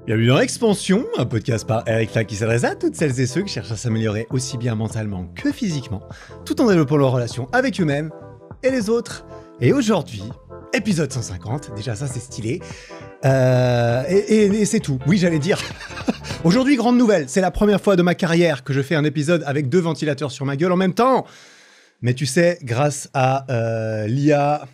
Bienvenue dans Expansion, un podcast par Eric Flack qui s'adresse à toutes celles et ceux qui cherchent à s'améliorer aussi bien mentalement que physiquement, tout en développant leurs relations avec eux-mêmes et les autres. Et aujourd'hui, épisode 150, déjà ça c'est stylé, et c'est tout. Oui, j'allais dire, aujourd'hui grande nouvelle, c'est la première fois de ma carrière que je fais un épisode avec 2 ventilateurs sur ma gueule en même temps. Mais tu sais, grâce à l'IA...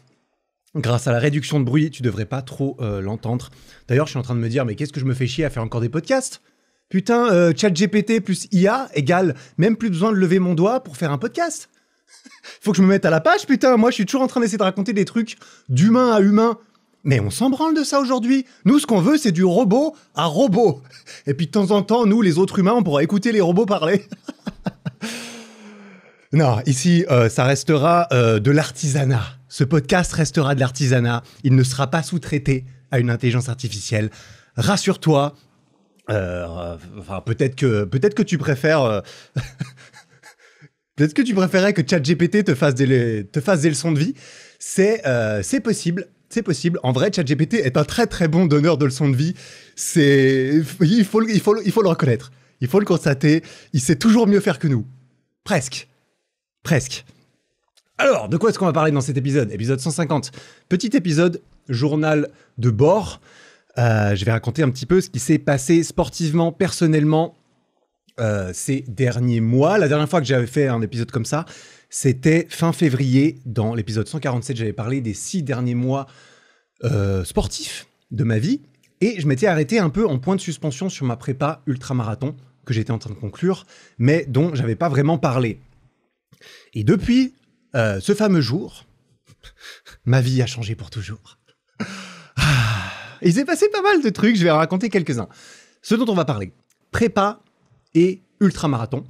Grâce à la réduction de bruit, tu devrais pas trop l'entendre. D'ailleurs, je suis en train de me dire, mais qu'est-ce que je me fais chier à faire encore des podcasts ? Putain, ChatGPT plus IA égale même plus besoin de lever mon doigt pour faire un podcast. Faut que je me mette à la page, putain. Moi, je suis toujours en train d'essayer de raconter des trucs d'humain à humain. Mais on s'en branle de ça aujourd'hui. Nous, ce qu'on veut, c'est du robot à robot. Et puis de temps en temps, nous, les autres humains, on pourra écouter les robots parler. Non, ici, ça restera de l'artisanat. Ce podcast restera de l'artisanat. Il ne sera pas sous-traité à une intelligence artificielle. Rassure-toi. Peut-être que tu préfères... peut-être que tu préférais que ChatGPT te fasse des leçons de vie. C'est possible. C'est possible. En vrai, ChatGPT est un très très bon donneur de leçons de vie. Il faut le reconnaître. Il faut le constater. Il sait toujours mieux faire que nous. Presque. Alors, de quoi est-ce qu'on va parler dans cet épisode ? Épisode 150. Petit épisode, journal de bord. Je vais raconter un petit peu ce qui s'est passé sportivement, personnellement, ces derniers mois. La dernière fois que j'avais fait un épisode comme ça, c'était fin février. Dans l'épisode 147, j'avais parlé des 6 derniers mois sportifs de ma vie. Et je m'étais arrêté un peu en point de suspension sur ma prépa ultramarathon que j'étais en train de conclure, mais dont j'avais pas vraiment parlé. Et depuis ce fameux jour, ma vie a changé pour toujours. Il s'est passé pas mal de trucs, je vais en raconter quelques-uns. Ce dont on va parler, prépa et ultramarathon.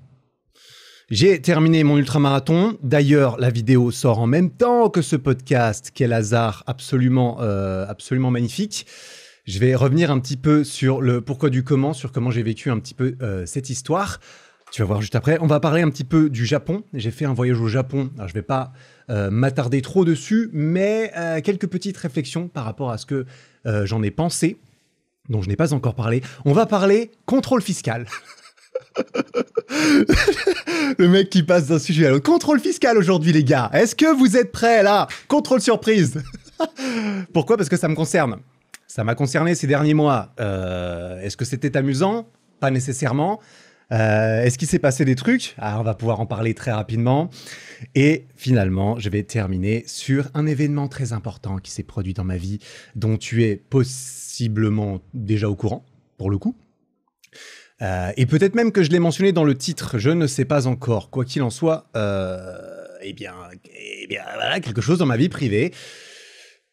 J'ai terminé mon ultramarathon. D'ailleurs, la vidéo sort en même temps que ce podcast. Quel hasard absolument magnifique. Je vais revenir un petit peu sur le pourquoi du comment, sur comment j'ai vécu un petit peu cette histoire. Tu vas voir juste après. On va parler un petit peu du Japon. J'ai fait un voyage au Japon. Alors, je ne vais pas m'attarder trop dessus, mais quelques petites réflexions par rapport à ce que j'en ai pensé, dont je n'ai pas encore parlé. On va parler contrôle fiscal. Le mec qui passe d'un sujet à l'autre. Contrôle fiscal aujourd'hui, les gars. Est-ce que vous êtes prêts, là ? Contrôle surprise. Pourquoi ? Parce que ça me concerne. Ça m'a concerné ces derniers mois. Est-ce que c'était amusant ? Pas nécessairement. Est-ce qu'il s'est passé des trucs ? Alors, on va pouvoir en parler très rapidement. Et finalement, je vais terminer sur un événement très important qui s'est produit dans ma vie, dont tu es possiblement déjà au courant, pour le coup. Et peut-être même que je l'ai mentionné dans le titre, je ne sais pas encore. Quoi qu'il en soit, eh bien, voilà, quelque chose dans ma vie privée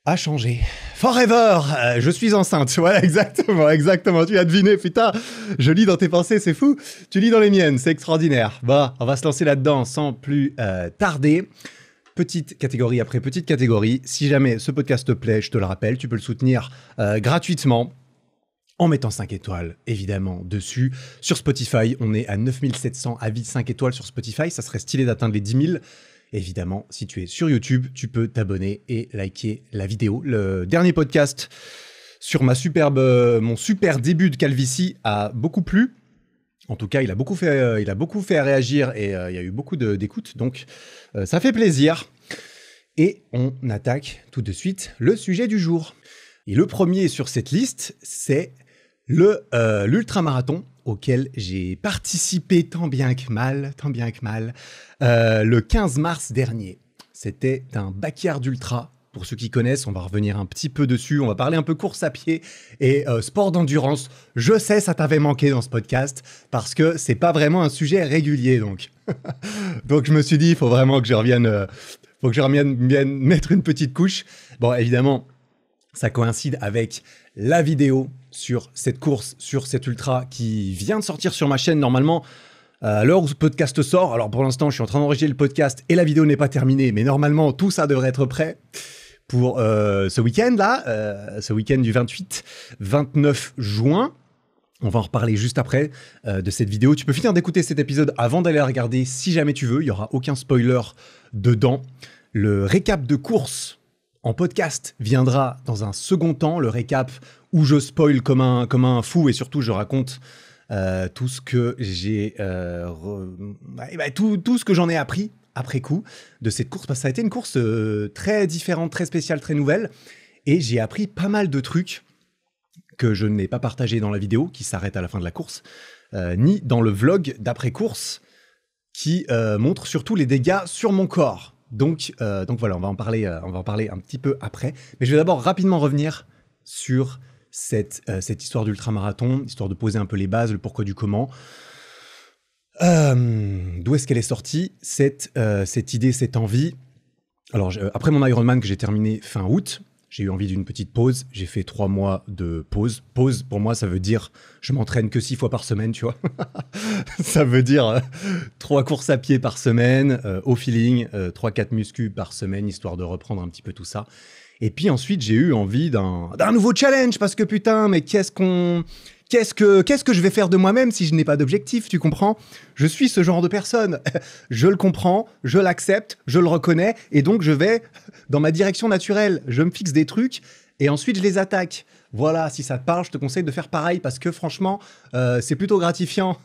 a changé. Forever, je suis enceinte. Voilà, exactement. Tu as deviné, putain. Je lis dans tes pensées, c'est fou. Tu lis dans les miennes, c'est extraordinaire. Bah, on va se lancer là-dedans sans plus tarder. Petite catégorie après petite catégorie. Si jamais ce podcast te plaît, je te le rappelle, tu peux le soutenir gratuitement en mettant 5 étoiles, évidemment, dessus. Sur Spotify, on est à 9700 avis 5 étoiles sur Spotify. Ça serait stylé d'atteindre les 10 000. Évidemment, si tu es sur YouTube, tu peux t'abonner et liker la vidéo. Le dernier podcast sur mon super début de calvitie a beaucoup plu. En tout cas, il a beaucoup fait réagir et il y a eu beaucoup d'écoutes. Donc, ça fait plaisir. Et on attaque tout de suite le sujet du jour. Et le premier sur cette liste, c'est l'ultramarathon auquel j'ai participé tant bien que mal, le 15 mars dernier. C'était un backyard ultra. Pour ceux qui connaissent, on va revenir un petit peu dessus. On va parler un peu course à pied et sport d'endurance. Je sais, ça t'avait manqué dans ce podcast parce que c'est pas vraiment un sujet régulier. Donc, donc je me suis dit, il faut vraiment que je revienne mettre une petite couche. Bon, évidemment, ça coïncide avec la vidéo sur cette course, sur cet ultra qui vient de sortir sur ma chaîne normalement à l'heure où ce podcast sort. Alors pour l'instant, je suis en train d'enregistrer le podcast et la vidéo n'est pas terminée, mais normalement, tout ça devrait être prêt pour ce week-end-là, ce week-end du 28-29 juin. On va en reparler juste après de cette vidéo. Tu peux finir d'écouter cet épisode avant d'aller la regarder si jamais tu veux. Il n'y aura aucun spoiler dedans. Le récap de course en podcast viendra dans un second temps, le récap où je spoil comme un fou et surtout je raconte tout ce que j'ai, tout ce que j'en ai appris après coup de cette course, parce que ça a été une course très différente, très spéciale, très nouvelle, et j'ai appris pas mal de trucs que je n'ai pas partagé dans la vidéo qui s'arrête à la fin de la course, ni dans le vlog d'après-course qui montre surtout les dégâts sur mon corps. Donc voilà, on va en parler un petit peu après. Mais je vais d'abord rapidement revenir sur cette histoire d'ultramarathon, histoire de poser un peu les bases, le pourquoi du comment. D'où est-ce qu'elle est sortie, cette idée, cette envie? Alors, après mon Ironman que j'ai terminé fin août, j'ai eu envie d'une petite pause. J'ai fait 3 mois de pause. Pause, pour moi, ça veut dire je m'entraîne que 6 fois par semaine, tu vois. Ça veut dire 3 courses à pied par semaine, au feeling, 3-4 muscu par semaine, histoire de reprendre un petit peu tout ça. Et puis ensuite, j'ai eu envie d'un nouveau challenge, parce que putain, mais qu'est-ce que je vais faire de moi-même si je n'ai pas d'objectif, tu comprends? Je suis ce genre de personne. Je le comprends, je l'accepte, je le reconnais, et donc je vais dans ma direction naturelle. Je me fixe des trucs, et ensuite je les attaque. Voilà, si ça te parle, je te conseille de faire pareil, parce que franchement, c'est plutôt gratifiant,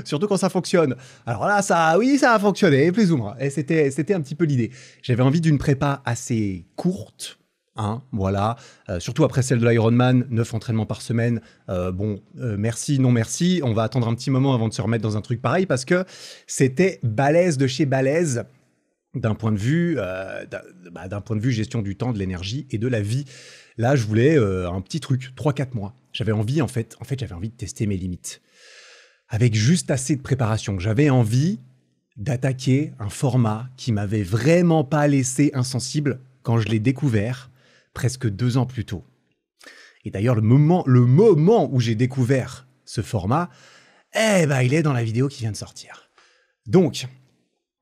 surtout quand ça fonctionne. Alors là, ça a fonctionné, plus ou moins. Et c'était un petit peu l'idée. J'avais envie d'une prépa assez courte, hein, voilà, surtout après celle de l'Ironman, 9 entraînements par semaine, merci, non merci, on va attendre un petit moment avant de se remettre dans un truc pareil, parce que c'était balèze de chez balèze, d'un point de vue gestion du temps, de l'énergie et de la vie. Là, je voulais un petit truc, 3-4 mois. J'avais envie, j'avais envie de tester mes limites, avec juste assez de préparation. J'avais envie d'attaquer un format qui m'avait vraiment pas laissé insensible quand je l'ai découvert, presque 2 ans plus tôt. Et d'ailleurs, le moment où j'ai découvert ce format, il est dans la vidéo qui vient de sortir. Donc,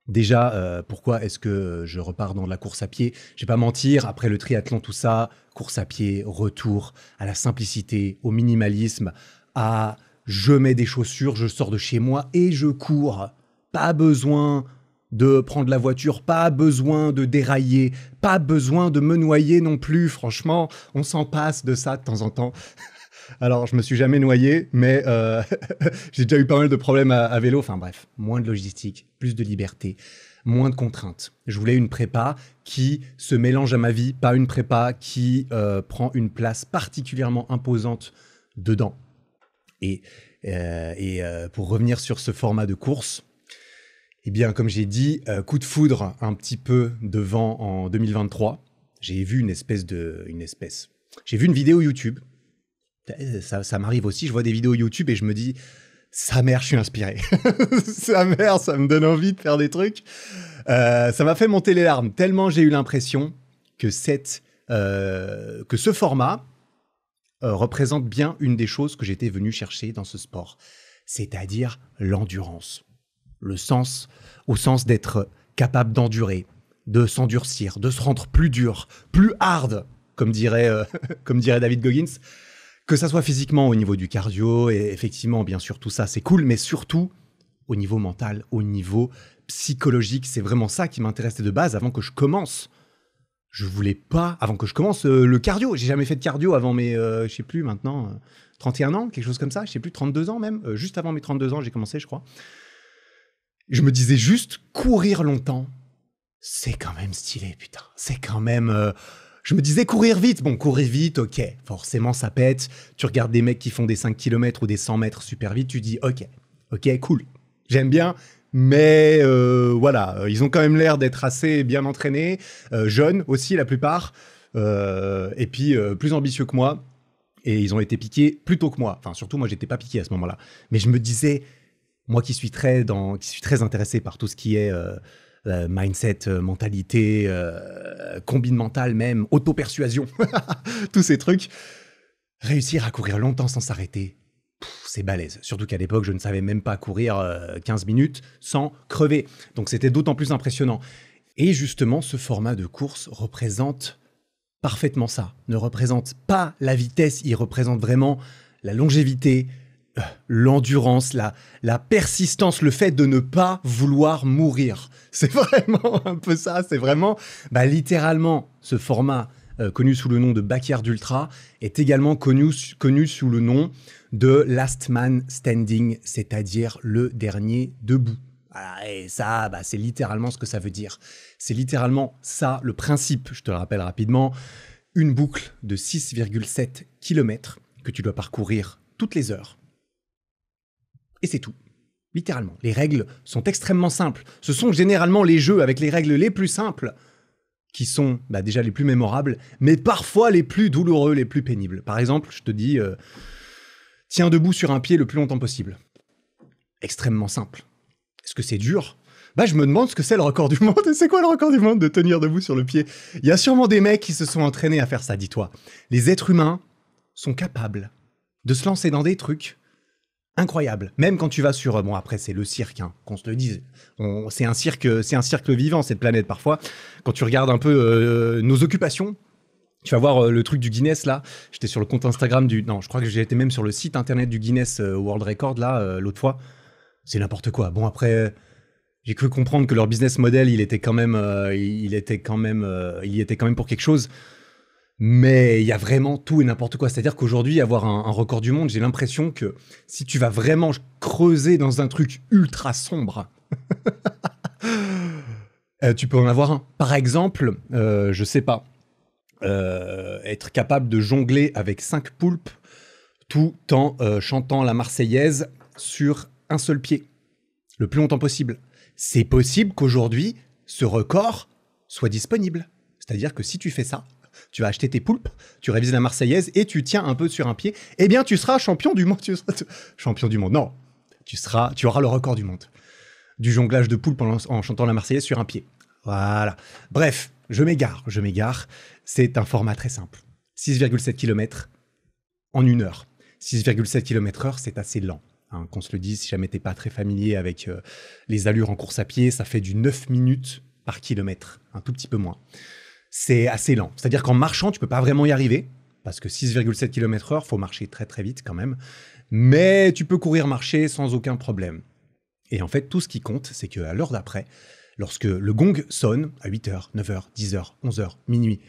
déjà, pourquoi est-ce que je repars dans de la course à pied? Je vais pas mentir, après le triathlon, tout ça, course à pied, retour à la simplicité, au minimalisme, à je mets des chaussures, je sors de chez moi et je cours. Pas besoin de prendre la voiture, pas besoin de dérailler, pas besoin de me noyer non plus. Franchement, on s'en passe de ça de temps en temps. Alors, je me suis jamais noyé, mais j'ai déjà eu pas mal de problèmes à vélo. Enfin bref, moins de logistique, plus de liberté, moins de contraintes. Je voulais une prépa qui se mélange à ma vie, pas une prépa qui prend une place particulièrement imposante dedans. Et pour revenir sur ce format de course, eh bien, comme j'ai dit, coup de foudre un petit peu de vent en 2023. J'ai vu J'ai vu une vidéo YouTube. Ça m'arrive aussi, je vois des vidéos YouTube et je me dis, sa mère, je suis inspiré. Sa mère, ça me donne envie de faire des trucs. Ça m'a fait monter les larmes, tellement j'ai eu l'impression que ce format représente bien une des choses que j'étais venu chercher dans ce sport, c'est-à-dire l'endurance. Au sens d'être capable d'endurer, de s'endurcir, de se rendre plus dur, plus hard, comme dirait David Goggins, que ça soit physiquement au niveau du cardio, et effectivement, bien sûr, tout ça, c'est cool, mais surtout au niveau mental, au niveau psychologique. C'est vraiment ça qui m'intéressait de base avant que je commence. Je voulais pas, avant que je commence le cardio. J'ai jamais fait de cardio avant mes, je sais plus maintenant, 31 ans, quelque chose comme ça, je sais plus, 32 ans même. Juste avant mes 32 ans, j'ai commencé, je crois. Je me disais juste, courir longtemps, c'est quand même stylé, putain. C'est quand même... Je me disais courir vite. Bon, courir vite, ok, forcément ça pète. Tu regardes des mecs qui font des 5 km ou des 100 mètres super vite, tu dis ok, cool, j'aime bien. Mais voilà, ils ont quand même l'air d'être assez bien entraînés, jeunes aussi la plupart, et puis plus ambitieux que moi. Et ils ont été piqués plus tôt que moi. Enfin, surtout moi, j'étais pas piqué à ce moment-là. Mais je me disais... Moi qui suis très intéressé par tout ce qui est mindset, mentalité, combine mentale même, auto-persuasion, tous ces trucs, réussir à courir longtemps sans s'arrêter, c'est balèze. Surtout qu'à l'époque, je ne savais même pas courir 15 minutes sans crever. Donc c'était d'autant plus impressionnant. Et justement, ce format de course représente parfaitement ça. Ne représente pas la vitesse, il représente vraiment la longévité, l'endurance, la persistance, le fait de ne pas vouloir mourir. C'est vraiment un peu ça, c'est vraiment, littéralement, ce format connu sous le nom de Backyard Ultra, est également connu sous le nom de Last Man Standing, c'est-à-dire le dernier debout. Voilà, et ça, c'est littéralement ce que ça veut dire. C'est littéralement ça, le principe, je te le rappelle rapidement, une boucle de 6,7 km que tu dois parcourir toutes les heures. Et c'est tout. Littéralement. Les règles sont extrêmement simples. Ce sont généralement les jeux avec les règles les plus simples qui sont déjà les plus mémorables, mais parfois les plus douloureux, les plus pénibles. Par exemple, je te dis, tiens debout sur un pied le plus longtemps possible. Extrêmement simple. Est-ce que c'est dur ? Je me demande ce que c'est le record du monde. Et c'est quoi le record du monde de tenir debout sur le pied ? Il y a sûrement des mecs qui se sont entraînés à faire ça, dis-toi. Les êtres humains sont capables de se lancer dans des trucs incroyables. Même quand tu vas sur... Bon, après, c'est le cirque, hein, qu'on se le dise. C'est un cirque vivant, cette planète, parfois. Quand tu regardes un peu nos occupations, tu vas voir le truc du Guinness, là. J'étais sur le compte Instagram du... Non, je crois que j'ai été même sur le site internet du Guinness World Record, là, l'autre fois. C'est n'importe quoi. Bon, après... J'ai cru comprendre que leur business model, il était quand même pour quelque chose. Mais il y a vraiment tout et n'importe quoi. C'est-à-dire qu'aujourd'hui, avoir un record du monde, j'ai l'impression que si tu vas vraiment creuser dans un truc ultra sombre, tu peux en avoir un. Par exemple, je sais pas, être capable de jongler avec 5 poulpes tout en chantant la Marseillaise sur un seul pied, le plus longtemps possible. C'est possible qu'aujourd'hui, ce record soit disponible. C'est-à-dire que si tu fais ça, tu vas acheter tes poulpes, tu révises la Marseillaise et tu tiens un peu sur un pied, eh bien, tu seras champion du monde. Champion du monde, non. Tu auras le record du monde. Du jonglage de poulpes en chantant la Marseillaise sur un pied. Voilà. Bref, je m'égare. C'est un format très simple. 6,7 km en 1 heure. 6,7 km/h, c'est assez lent. Hein, qu'on se le dise, si jamais t'es pas très familier avec les allures en course à pied, ça fait du 9 minutes par kilomètre, un tout petit peu moins. C'est assez lent. C'est-à-dire qu'en marchant, tu peux pas vraiment y arriver, parce que 6,7 km/h, faut marcher très très vite quand même, mais tu peux marcher sans aucun problème. Et en fait, tout ce qui compte, c'est qu'à l'heure d'après, lorsque le gong sonne, à 8h, 9h, 10h, 11h, minuit,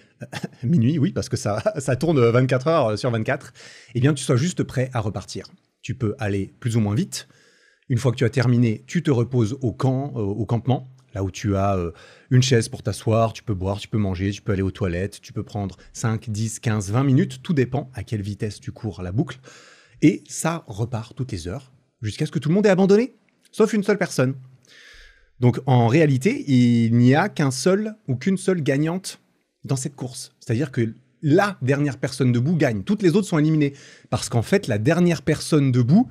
minuit, oui, parce que ça tourne 24 heures sur 24, eh bien, tu sois juste prêt à repartir. Tu peux aller plus ou moins vite. Une fois que tu as terminé, tu te reposes au campement, là où tu as une chaise pour t'asseoir, tu peux boire, tu peux manger, tu peux aller aux toilettes, tu peux prendre 5, 10, 15, 20 minutes, tout dépend à quelle vitesse tu cours la boucle. Et ça repart toutes les heures, jusqu'à ce que tout le monde ait abandonné, sauf une seule personne. Donc en réalité, il n'y a qu'un seul ou qu'une seule gagnante dans cette course. C'est-à-dire que la dernière personne debout gagne. Toutes les autres sont éliminées. Parce qu'en fait, la dernière personne debout,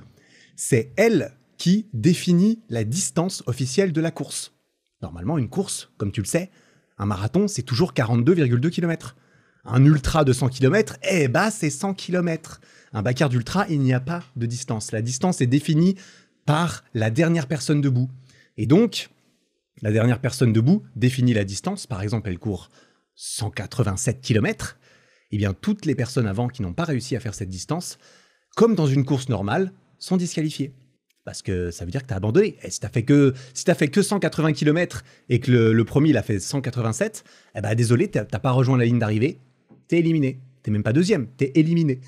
c'est elle qui définit la distance officielle de la course. Normalement, une course, comme tu le sais, un marathon, c'est toujours 42,2 km. Un ultra de 100 km, c'est 100 km. Un Backyard Ultra, il n'y a pas de distance. La distance est définie par la dernière personne debout. Et donc, la dernière personne debout définit la distance. Par exemple, elle court 187 km. Eh bien, toutes les personnes avant qui n'ont pas réussi à faire cette distance, comme dans une course normale, sont disqualifiées. Parce que ça veut dire que tu as abandonné. Et si tu n'as fait que 180 km et que le premier, il a fait 187, désolé, tu n'as pas rejoint la ligne d'arrivée, tu es éliminé. Tu n'es même pas deuxième, tu es éliminé.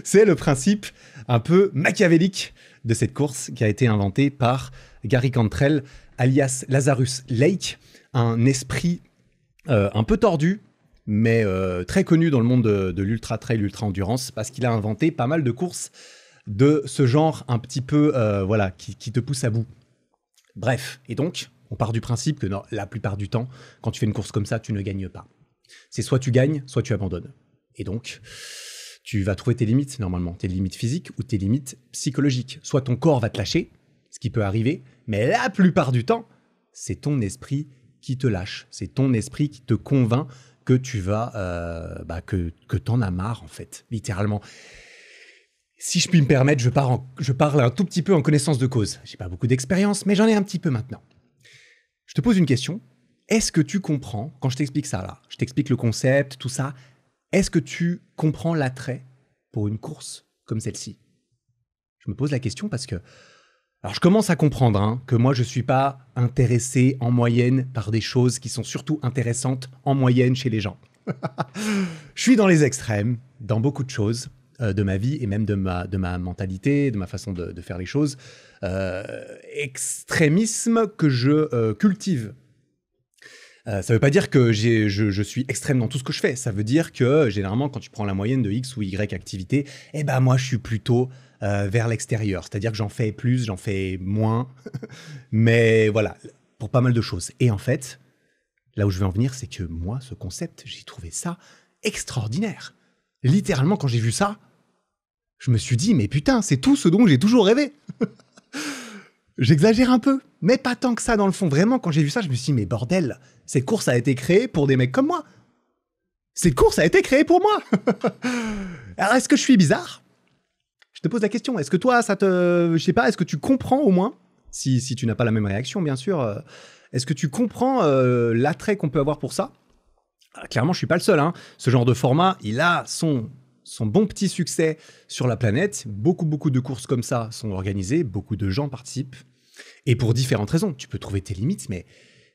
C'est le principe un peu machiavélique de cette course qui a été inventée par Gary Cantrell, alias Lazarus Lake, un esprit un peu tordu, mais très connu dans le monde de l'ultra-trail, l'ultra-endurance, parce qu'il a inventé pas mal de courses de ce genre un petit peu, qui te pousse à bout. Bref, et donc, on part du principe que la plupart du temps, quand tu fais une course comme ça, tu ne gagnes pas. C'est soit tu gagnes, soit tu abandonnes. Et donc, tu vas trouver tes limites, normalement, tes limites physiques ou tes limites psychologiques. Soit ton corps va te lâcher, ce qui peut arriver, mais la plupart du temps, c'est ton esprit qui te lâche. C'est ton esprit qui te convainc que tu vas, que t'en as marre, en fait, littéralement. Si je puis me permettre, je parle un tout petit peu en connaissance de cause. J'ai pas beaucoup d'expérience, mais j'en ai un petit peu maintenant. Je te pose une question. Est-ce que tu comprends, quand je t'explique ça là, je t'explique le concept, tout ça, est-ce que tu comprends l'attrait pour une course comme celle-ci ? Je me pose la question parce que, alors je commence à comprendre que moi je suis pas intéressé en moyenne par des choses qui sont surtout intéressantes en moyenne chez les gens. Je suis dans les extrêmes, dans beaucoup de choses de ma vie et même de ma mentalité, de ma façon de faire les choses. Extrémisme que je cultive. Ça ne veut pas dire que je suis extrême dans tout ce que je fais. Ça veut dire que, généralement, quand tu prends la moyenne de X ou Y activité, eh ben moi, je suis plutôt vers l'extérieur. C'est-à-dire que j'en fais plus, j'en fais moins. Mais voilà, pour pas mal de choses. Et en fait, là où je veux en venir, c'est que moi, ce concept, j'ai trouvé ça extraordinaire. Littéralement, quand j'ai vu ça, je me suis dit, mais putain, c'est tout ce dont j'ai toujours rêvé. J'exagère un peu, mais pas tant que ça dans le fond. Vraiment, quand j'ai vu ça, je me suis dit, mais bordel, cette course a été créée pour des mecs comme moi. Cette course a été créée pour moi. Alors, est-ce que je suis bizarre? Je te pose la question. Est-ce que toi, je sais pas, est-ce que tu comprends au moins, si tu n'as pas la même réaction, bien sûr, est-ce que tu comprends l'attrait qu'on peut avoir pour ça? Clairement, je suis pas le seul. Hein. Ce genre de format, il a son bon petit succès sur la planète. Beaucoup de courses comme ça sont organisées. Beaucoup de gens participent. Et pour différentes raisons. Tu peux trouver tes limites, mais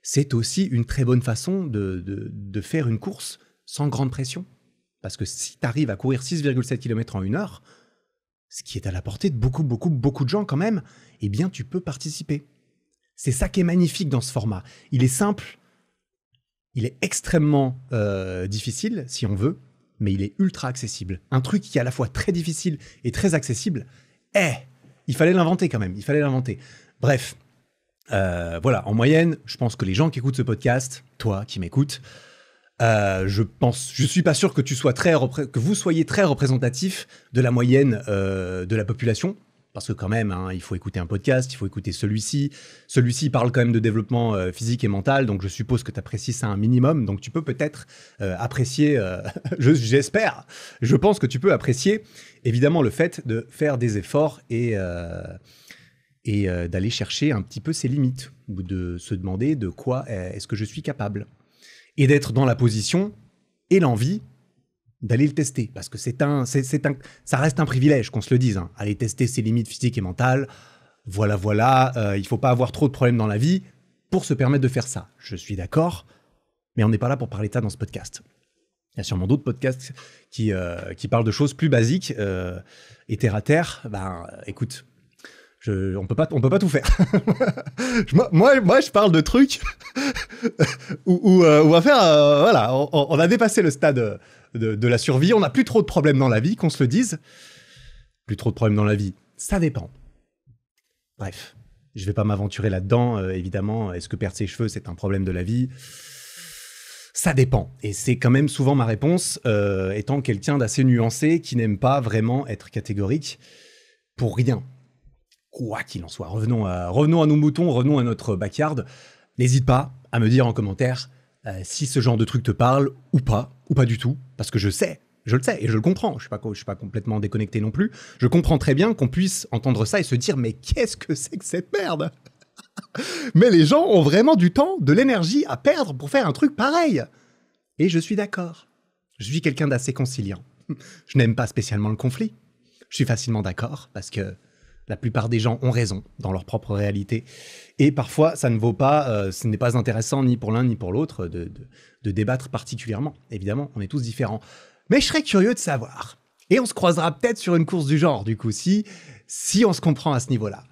c'est aussi une très bonne façon de faire une course sans grande pression. Parce que si tu arrives à courir 6,7 km en 1 heure, ce qui est à la portée de beaucoup de gens quand même, eh bien, tu peux participer. C'est ça qui est magnifique dans ce format. Il est simple, il est extrêmement difficile, si on veut, mais il est ultra accessible. Un truc qui est à la fois très difficile et très accessible, il fallait l'inventer quand même, il fallait l'inventer. Bref, voilà, en moyenne, je pense que les gens qui écoutent ce podcast, toi qui m'écoutes, je suis pas sûr que vous soyez très représentatif de la moyenne de la population. Parce que quand même, hein, il faut écouter un podcast, il faut écouter celui-ci. Celui-ci parle quand même de développement physique et mental, donc je suppose que tu apprécies ça un minimum. Donc tu peux peut-être apprécier, j'espère, je pense que tu peux apprécier évidemment le fait de faire des efforts et d'aller chercher un petit peu ses limites, ou de se demander de quoi est-ce que je suis capable. Et d'être dans la position et l'envie d'aller le tester, parce que ça reste un privilège, qu'on se le dise. Hein. Aller tester ses limites physiques et mentales, voilà, il faut pas avoir trop de problèmes dans la vie pour se permettre de faire ça. Je suis d'accord, mais on n'est pas là pour parler de ça dans ce podcast. Il y a sûrement d'autres podcasts qui parlent de choses plus basiques et terre à terre. Ben, écoute, on peut pas tout faire. moi, je parle de trucs où on va faire, voilà, on a dépassé le stade de la survie. On n'a plus trop de problèmes dans la vie, qu'on se le dise. Plus trop de problèmes dans la vie, ça dépend. Bref, je vais pas m'aventurer là-dedans, évidemment. Est-ce que perdre ses cheveux, c'est un problème de la vie? Ça dépend. Et c'est quand même souvent ma réponse, étant quelqu'un d'assez nuancé, qui n'aime pas vraiment être catégorique pour rien. Quoi qu'il en soit, revenons à nos moutons, revenons à notre backyard. N'hésite pas à me dire en commentaire si ce genre de truc te parle ou pas du tout, parce que je le sais et je le comprends. Je suis pas complètement déconnecté non plus. Je comprends très bien qu'on puisse entendre ça et se dire, mais qu'est-ce que c'est que cette merde? Mais les gens ont vraiment du temps, de l'énergie à perdre pour faire un truc pareil. Et je suis d'accord. Je suis quelqu'un d'assez conciliant. Je n'aime pas spécialement le conflit. Je suis facilement d'accord parce que la plupart des gens ont raison dans leur propre réalité. Et parfois, ça ne vaut pas, ce n'est pas intéressant ni pour l'un ni pour l'autre de débattre particulièrement. Évidemment, on est tous différents. Mais je serais curieux de savoir. Et on se croisera peut-être sur une course du genre, du coup, si on se comprend à ce niveau-là.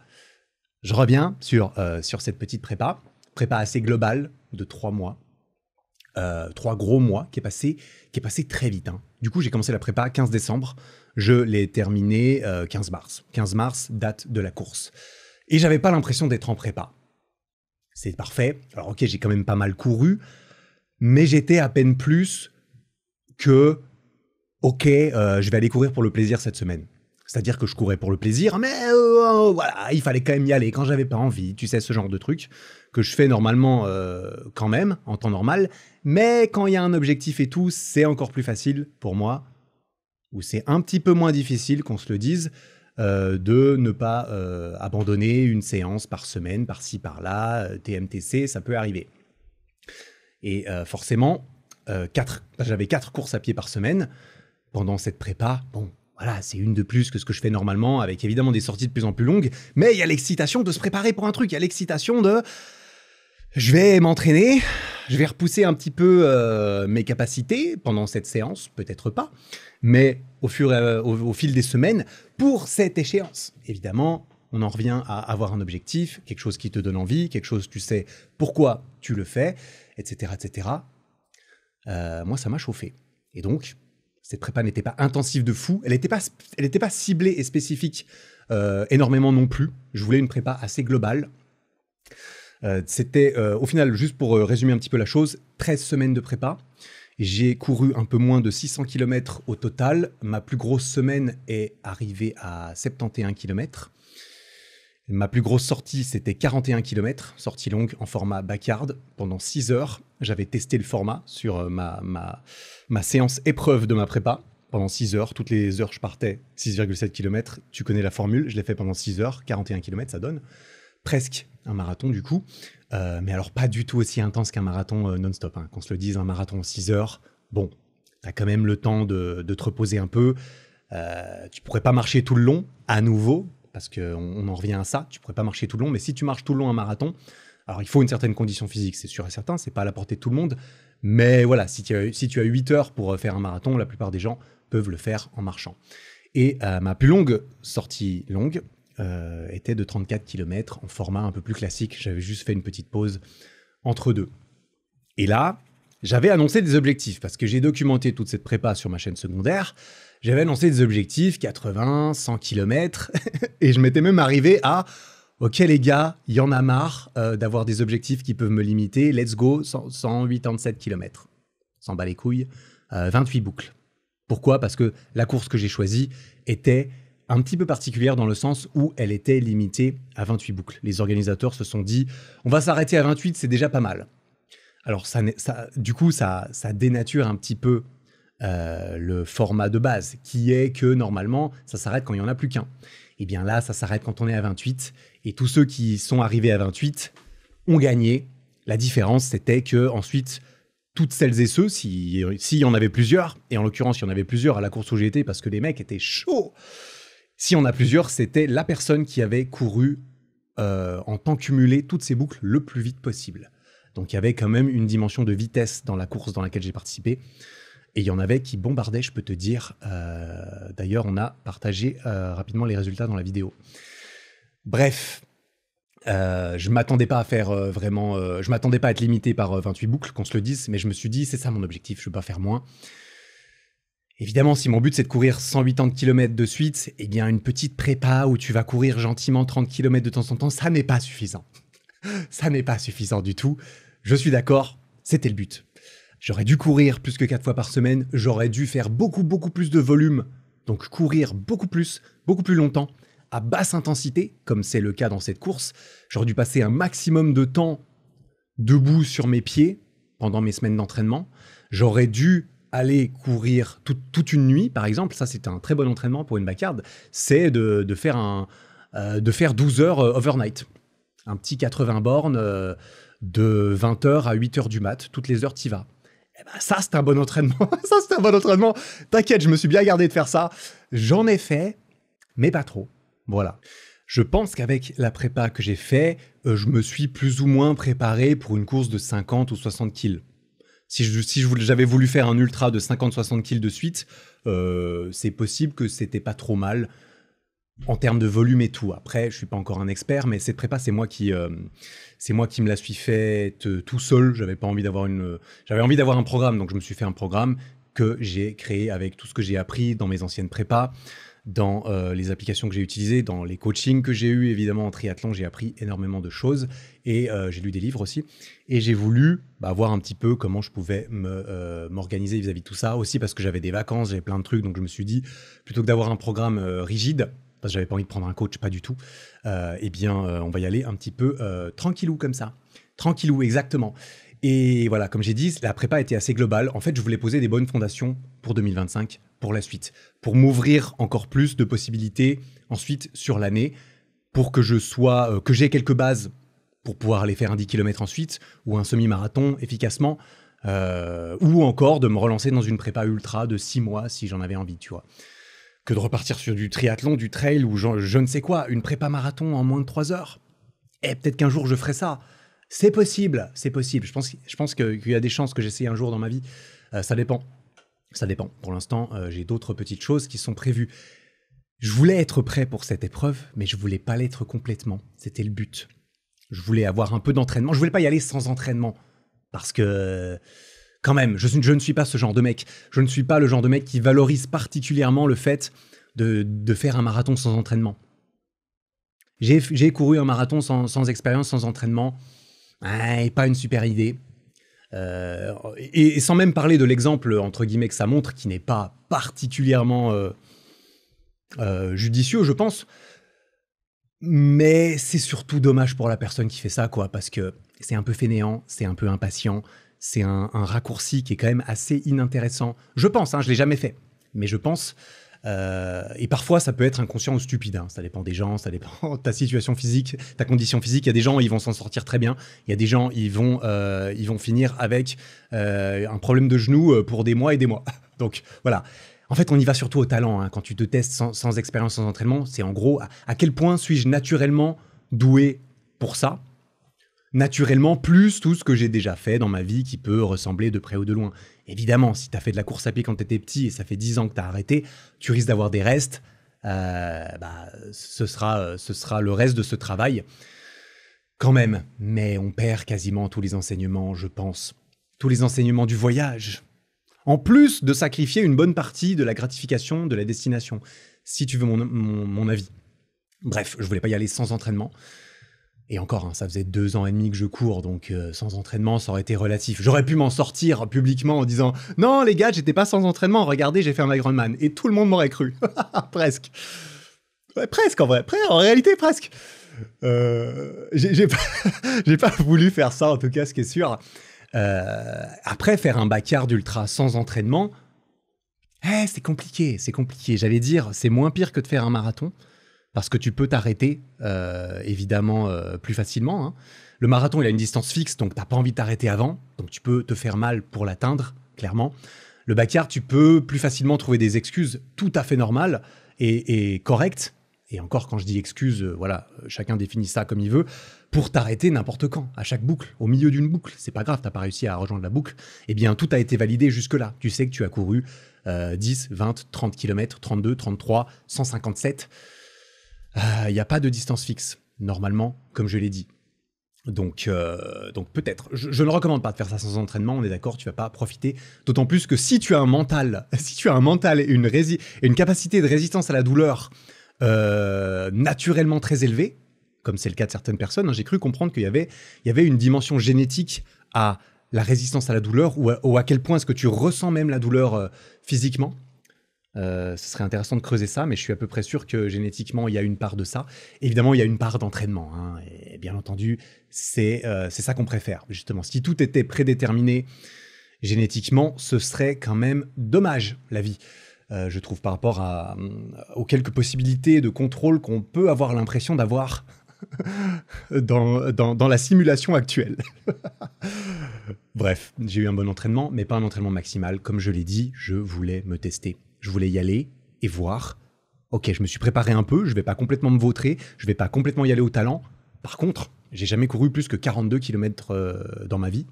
Je reviens sur cette petite prépa assez globale de 3 mois. 3 gros mois qui est passé très vite. Hein. Du coup, j'ai commencé la prépa 15 décembre. Je l'ai terminé 15 mars. 15 mars, date de la course. Et j'avais pas l'impression d'être en prépa. C'est parfait. Alors ok, j'ai quand même pas mal couru, mais j'étais à peine plus que ok, je vais aller courir pour le plaisir cette semaine. C'est-à-dire que je courais pour le plaisir, mais voilà, il fallait quand même y aller quand j'avais pas envie. Tu sais, ce genre de truc que je fais normalement quand même, en temps normal. Mais quand il y a un objectif et tout, c'est encore plus facile pour moi, ou c'est un petit peu moins difficile, qu'on se le dise, de ne pas abandonner une séance par semaine, par-ci, par-là, TMTC, ça peut arriver. Et forcément, j'avais 4 courses à pied par semaine pendant cette prépa. Bon, voilà, c'est une de plus que ce que je fais normalement, avec évidemment des sorties de plus en plus longues, mais il y a l'excitation de se préparer pour un truc, il y a l'excitation de Je vais m'entraîner, je vais repousser un petit peu mes capacités pendant cette séance, peut-être pas, mais au fil des semaines, pour cette échéance. Évidemment, on en revient à avoir un objectif, quelque chose qui te donne envie, quelque chose tu sais pourquoi tu le fais, etc. etc. Moi, ça m'a chauffé. Et donc, cette prépa n'était pas intensive de fou, elle n'était pas ciblée et spécifique énormément non plus. Je voulais une prépa assez globale. C'était, au final, juste pour résumer un petit peu la chose, 13 semaines de prépa. J'ai couru un peu moins de 600 km au total. Ma plus grosse semaine est arrivée à 71 km. Ma plus grosse sortie, c'était 41 km, sortie longue en format backyard, pendant 6 heures. J'avais testé le format sur ma séance épreuve de ma prépa. Pendant 6 heures, toutes les heures, je partais 6,7 km. Tu connais la formule, je l'ai fait pendant 6 heures, 41 km, ça donne presque un marathon du coup, mais alors pas du tout aussi intense qu'un marathon non-stop. Hein. Qu'on se le dise, un marathon en 6 heures, bon, t'as quand même le temps de te reposer un peu. Tu pourrais pas marcher tout le long, à nouveau, parce qu'on en revient à ça, tu pourrais pas marcher tout le long, mais si tu marches tout le long un marathon, alors il faut une certaine condition physique, c'est sûr et certain, c'est pas à la portée de tout le monde, mais voilà, si tu as 8 heures pour faire un marathon, la plupart des gens peuvent le faire en marchant. Et ma plus longue sortie longue, était de 34 km en format un peu plus classique. J'avais juste fait une petite pause entre deux. Et là, j'avais annoncé des objectifs parce que j'ai documenté toute cette prépa sur ma chaîne secondaire. J'avais annoncé des objectifs 80, 100 km et je m'étais même arrivé à ok les gars, il y en a marre d'avoir des objectifs qui peuvent me limiter. Let's go, 187 km. S'en bat les couilles. 28 boucles. Pourquoi ? Parce que la course que j'ai choisie était un petit peu particulière dans le sens où elle était limitée à 28 boucles. Les organisateurs se sont dit, on va s'arrêter à 28, c'est déjà pas mal. Alors du coup, ça dénature un petit peu le format de base, qui est que normalement, ça s'arrête quand il n'y en a plus qu'un. Et bien là, ça s'arrête quand on est à 28, et tous ceux qui sont arrivés à 28 ont gagné. La différence, c'était que ensuite, toutes celles et ceux, s'il y en avait plusieurs, et en l'occurrence, il y en avait plusieurs à la course où j'ai été, parce que les mecs étaient chauds. Si on a plusieurs, c'était la personne qui avait couru en temps cumulé toutes ces boucles le plus vite possible. Donc il y avait quand même une dimension de vitesse dans la course dans laquelle j'ai participé. Et il y en avait qui bombardaient, je peux te dire. D'ailleurs, on a partagé rapidement les résultats dans la vidéo. Bref, je m'attendais pas à faire je m'attendais pas à être limité par 28 boucles, qu'on se le dise, mais je me suis dit, c'est ça mon objectif, je ne veux pas faire moins. Évidemment, si mon but c'est de courir 180 km de suite, eh bien une petite prépa où tu vas courir gentiment 30 km de temps en temps, ça n'est pas suffisant. Ça n'est pas suffisant du tout. Je suis d'accord, c'était le but. J'aurais dû courir plus que 4 fois par semaine, j'aurais dû faire beaucoup plus de volume, donc courir beaucoup plus longtemps, à basse intensité, comme c'est le cas dans cette course. J'aurais dû passer un maximum de temps debout sur mes pieds pendant mes semaines d'entraînement. J'aurais dû aller courir toute une nuit, par exemple. Ça, c'est un très bon entraînement pour une backyard. C'est de faire 12 heures overnight. Un petit 80 bornes de 20 heures à 8 heures du mat. Toutes les heures, t'y vas. Et ben, ça, c'est un bon entraînement. Ça, c'est un bon entraînement. T'inquiète, je me suis bien gardé de faire ça. J'en ai fait, mais pas trop. Voilà. Je pense qu'avec la prépa que j'ai fait, je me suis plus ou moins préparé pour une course de 50 ou 60 kills. Si j'avais voulu faire un ultra de 50-60 kills de suite, c'est possible que c'était pas trop mal en termes de volume et tout. Après, je suis pas encore un expert, mais cette prépa, c'est moi qui me la suis faite tout seul. J'avais envie d'avoir un programme, donc je me suis fait un programme que j'ai créé avec tout ce que j'ai appris dans mes anciennes prépas, dans les applications que j'ai utilisées, dans les coachings que j'ai eus, évidemment en triathlon, j'ai appris énormément de choses et j'ai lu des livres aussi. Et j'ai voulu voir un petit peu comment je pouvais m'organiser vis-à-vis de tout ça, aussi parce que j'avais des vacances, j'avais plein de trucs, donc je me suis dit, plutôt que d'avoir un programme rigide, parce que j'avais pas envie de prendre un coach, pas du tout, on va y aller un petit peu tranquillou comme ça. Tranquillou, exactement. Et voilà, comme j'ai dit, la prépa était assez globale. En fait, je voulais poser des bonnes fondations pour 2025, pour la suite, pour m'ouvrir encore plus de possibilités ensuite sur l'année, pour que j'ai quelques bases pour pouvoir aller faire un 10 km ensuite, ou un semi-marathon efficacement, ou encore de me relancer dans une prépa ultra de 6 mois si j'en avais envie, tu vois. Que de repartir sur du triathlon, du trail, ou je ne sais quoi, une prépa marathon en moins de 3 heures. Et peut-être qu'un jour je ferai ça. C'est possible, c'est possible. Je pense qu'il y a des chances que j'essaye un jour dans ma vie. Ça dépend. Ça dépend. Pour l'instant, j'ai d'autres petites choses qui sont prévues. Je voulais être prêt pour cette épreuve, mais je voulais pas l'être complètement. C'était le but. Je voulais avoir un peu d'entraînement. Je voulais pas y aller sans entraînement. Parce que, quand même, je ne suis pas ce genre de mec. Je ne suis pas le genre de mec qui valorise particulièrement le fait de faire un marathon sans entraînement. J'ai couru un marathon sans expérience, sans entraînement. Et pas une super idée. Et sans même parler de l'exemple, entre guillemets, que ça montre, qui n'est pas particulièrement judicieux, je pense. Mais c'est surtout dommage pour la personne qui fait ça, quoi, parce que c'est un peu fainéant, c'est un peu impatient, c'est un raccourci qui est quand même assez inintéressant. Je pense, je l'ai jamais fait, mais je pense. Et parfois, ça peut être inconscient ou stupide. Ça dépend des gens, ça dépend de ta situation physique, ta condition physique. Il y a des gens, ils vont s'en sortir très bien. Il y a des gens, ils vont finir avec un problème de genou pour des mois et des mois. Donc, voilà. En fait, on y va surtout au talent. Quand tu te testes sans expérience, sans entraînement, c'est en gros à quel point suis-je naturellement doué pour ça. Naturellement, plus tout ce que j'ai déjà fait dans ma vie qui peut ressembler de près ou de loin. Évidemment, si tu as fait de la course à pied quand tu étais petit et ça fait 10 ans que tu as arrêté, tu risques d'avoir des restes. Ce sera le reste de ce travail quand même. Mais on perd quasiment tous les enseignements, je pense. Tous les enseignements du voyage. En plus de sacrifier une bonne partie de la gratification de la destination, si tu veux mon avis. Bref, je voulais pas y aller sans entraînement. Et encore, ça faisait 2 ans et demi que je cours, donc sans entraînement, ça aurait été relatif. J'aurais pu m'en sortir publiquement en disant « Non, les gars, j'étais pas sans entraînement, regardez, j'ai fait un Ironman. » Et tout le monde m'aurait cru. Presque. Ouais, presque, en vrai. En réalité, presque. J'ai pas voulu faire ça, en tout cas, ce qui est sûr. Après, faire un backyard ultra sans entraînement, c'est compliqué, c'est compliqué. J'allais dire, c'est moins pire que de faire un marathon. Parce que tu peux t'arrêter, évidemment, plus facilement. Le marathon, il a une distance fixe, donc tu n'as pas envie de t'arrêter avant. Donc tu peux te faire mal pour l'atteindre, clairement. Le backyard, tu peux plus facilement trouver des excuses tout à fait normales et correctes. Et encore, quand je dis excuses, voilà, chacun définit ça comme il veut. Pour t'arrêter n'importe quand, à chaque boucle, au milieu d'une boucle. C'est pas grave, tu n'as pas réussi à rejoindre la boucle. Eh bien, tout a été validé jusque-là. Tu sais que tu as couru 10, 20, 30 km, 32, 33, 157... Il n'y a pas de distance fixe, normalement, comme je l'ai dit. Donc peut-être. Je ne recommande pas de faire ça sans entraînement, on est d'accord, tu ne vas pas profiter. D'autant plus que si tu as un mental, et une capacité de résistance à la douleur naturellement très élevée, comme c'est le cas de certaines personnes, j'ai cru comprendre qu'il y avait une dimension génétique à la résistance à la douleur, ou à quel point est-ce que tu ressens même la douleur physiquement. Ce serait intéressant de creuser ça, mais je suis à peu près sûr que génétiquement, il y a une part de ça. Évidemment, il y a une part d'entraînement. Et bien entendu, c'est ça qu'on préfère, justement. Si tout était prédéterminé génétiquement, ce serait quand même dommage, la vie. Je trouve, par rapport aux quelques possibilités de contrôle qu'on peut avoir l'impression d'avoir dans la simulation actuelle. Bref, j'ai eu un bon entraînement, mais pas un entraînement maximal. Comme je l'ai dit, je voulais me tester. Je voulais y aller et voir. Ok, je me suis préparé un peu, je vais pas complètement me vautrer, je vais pas complètement y aller au talent. Par contre, j'ai jamais couru plus que 42 km dans ma vie,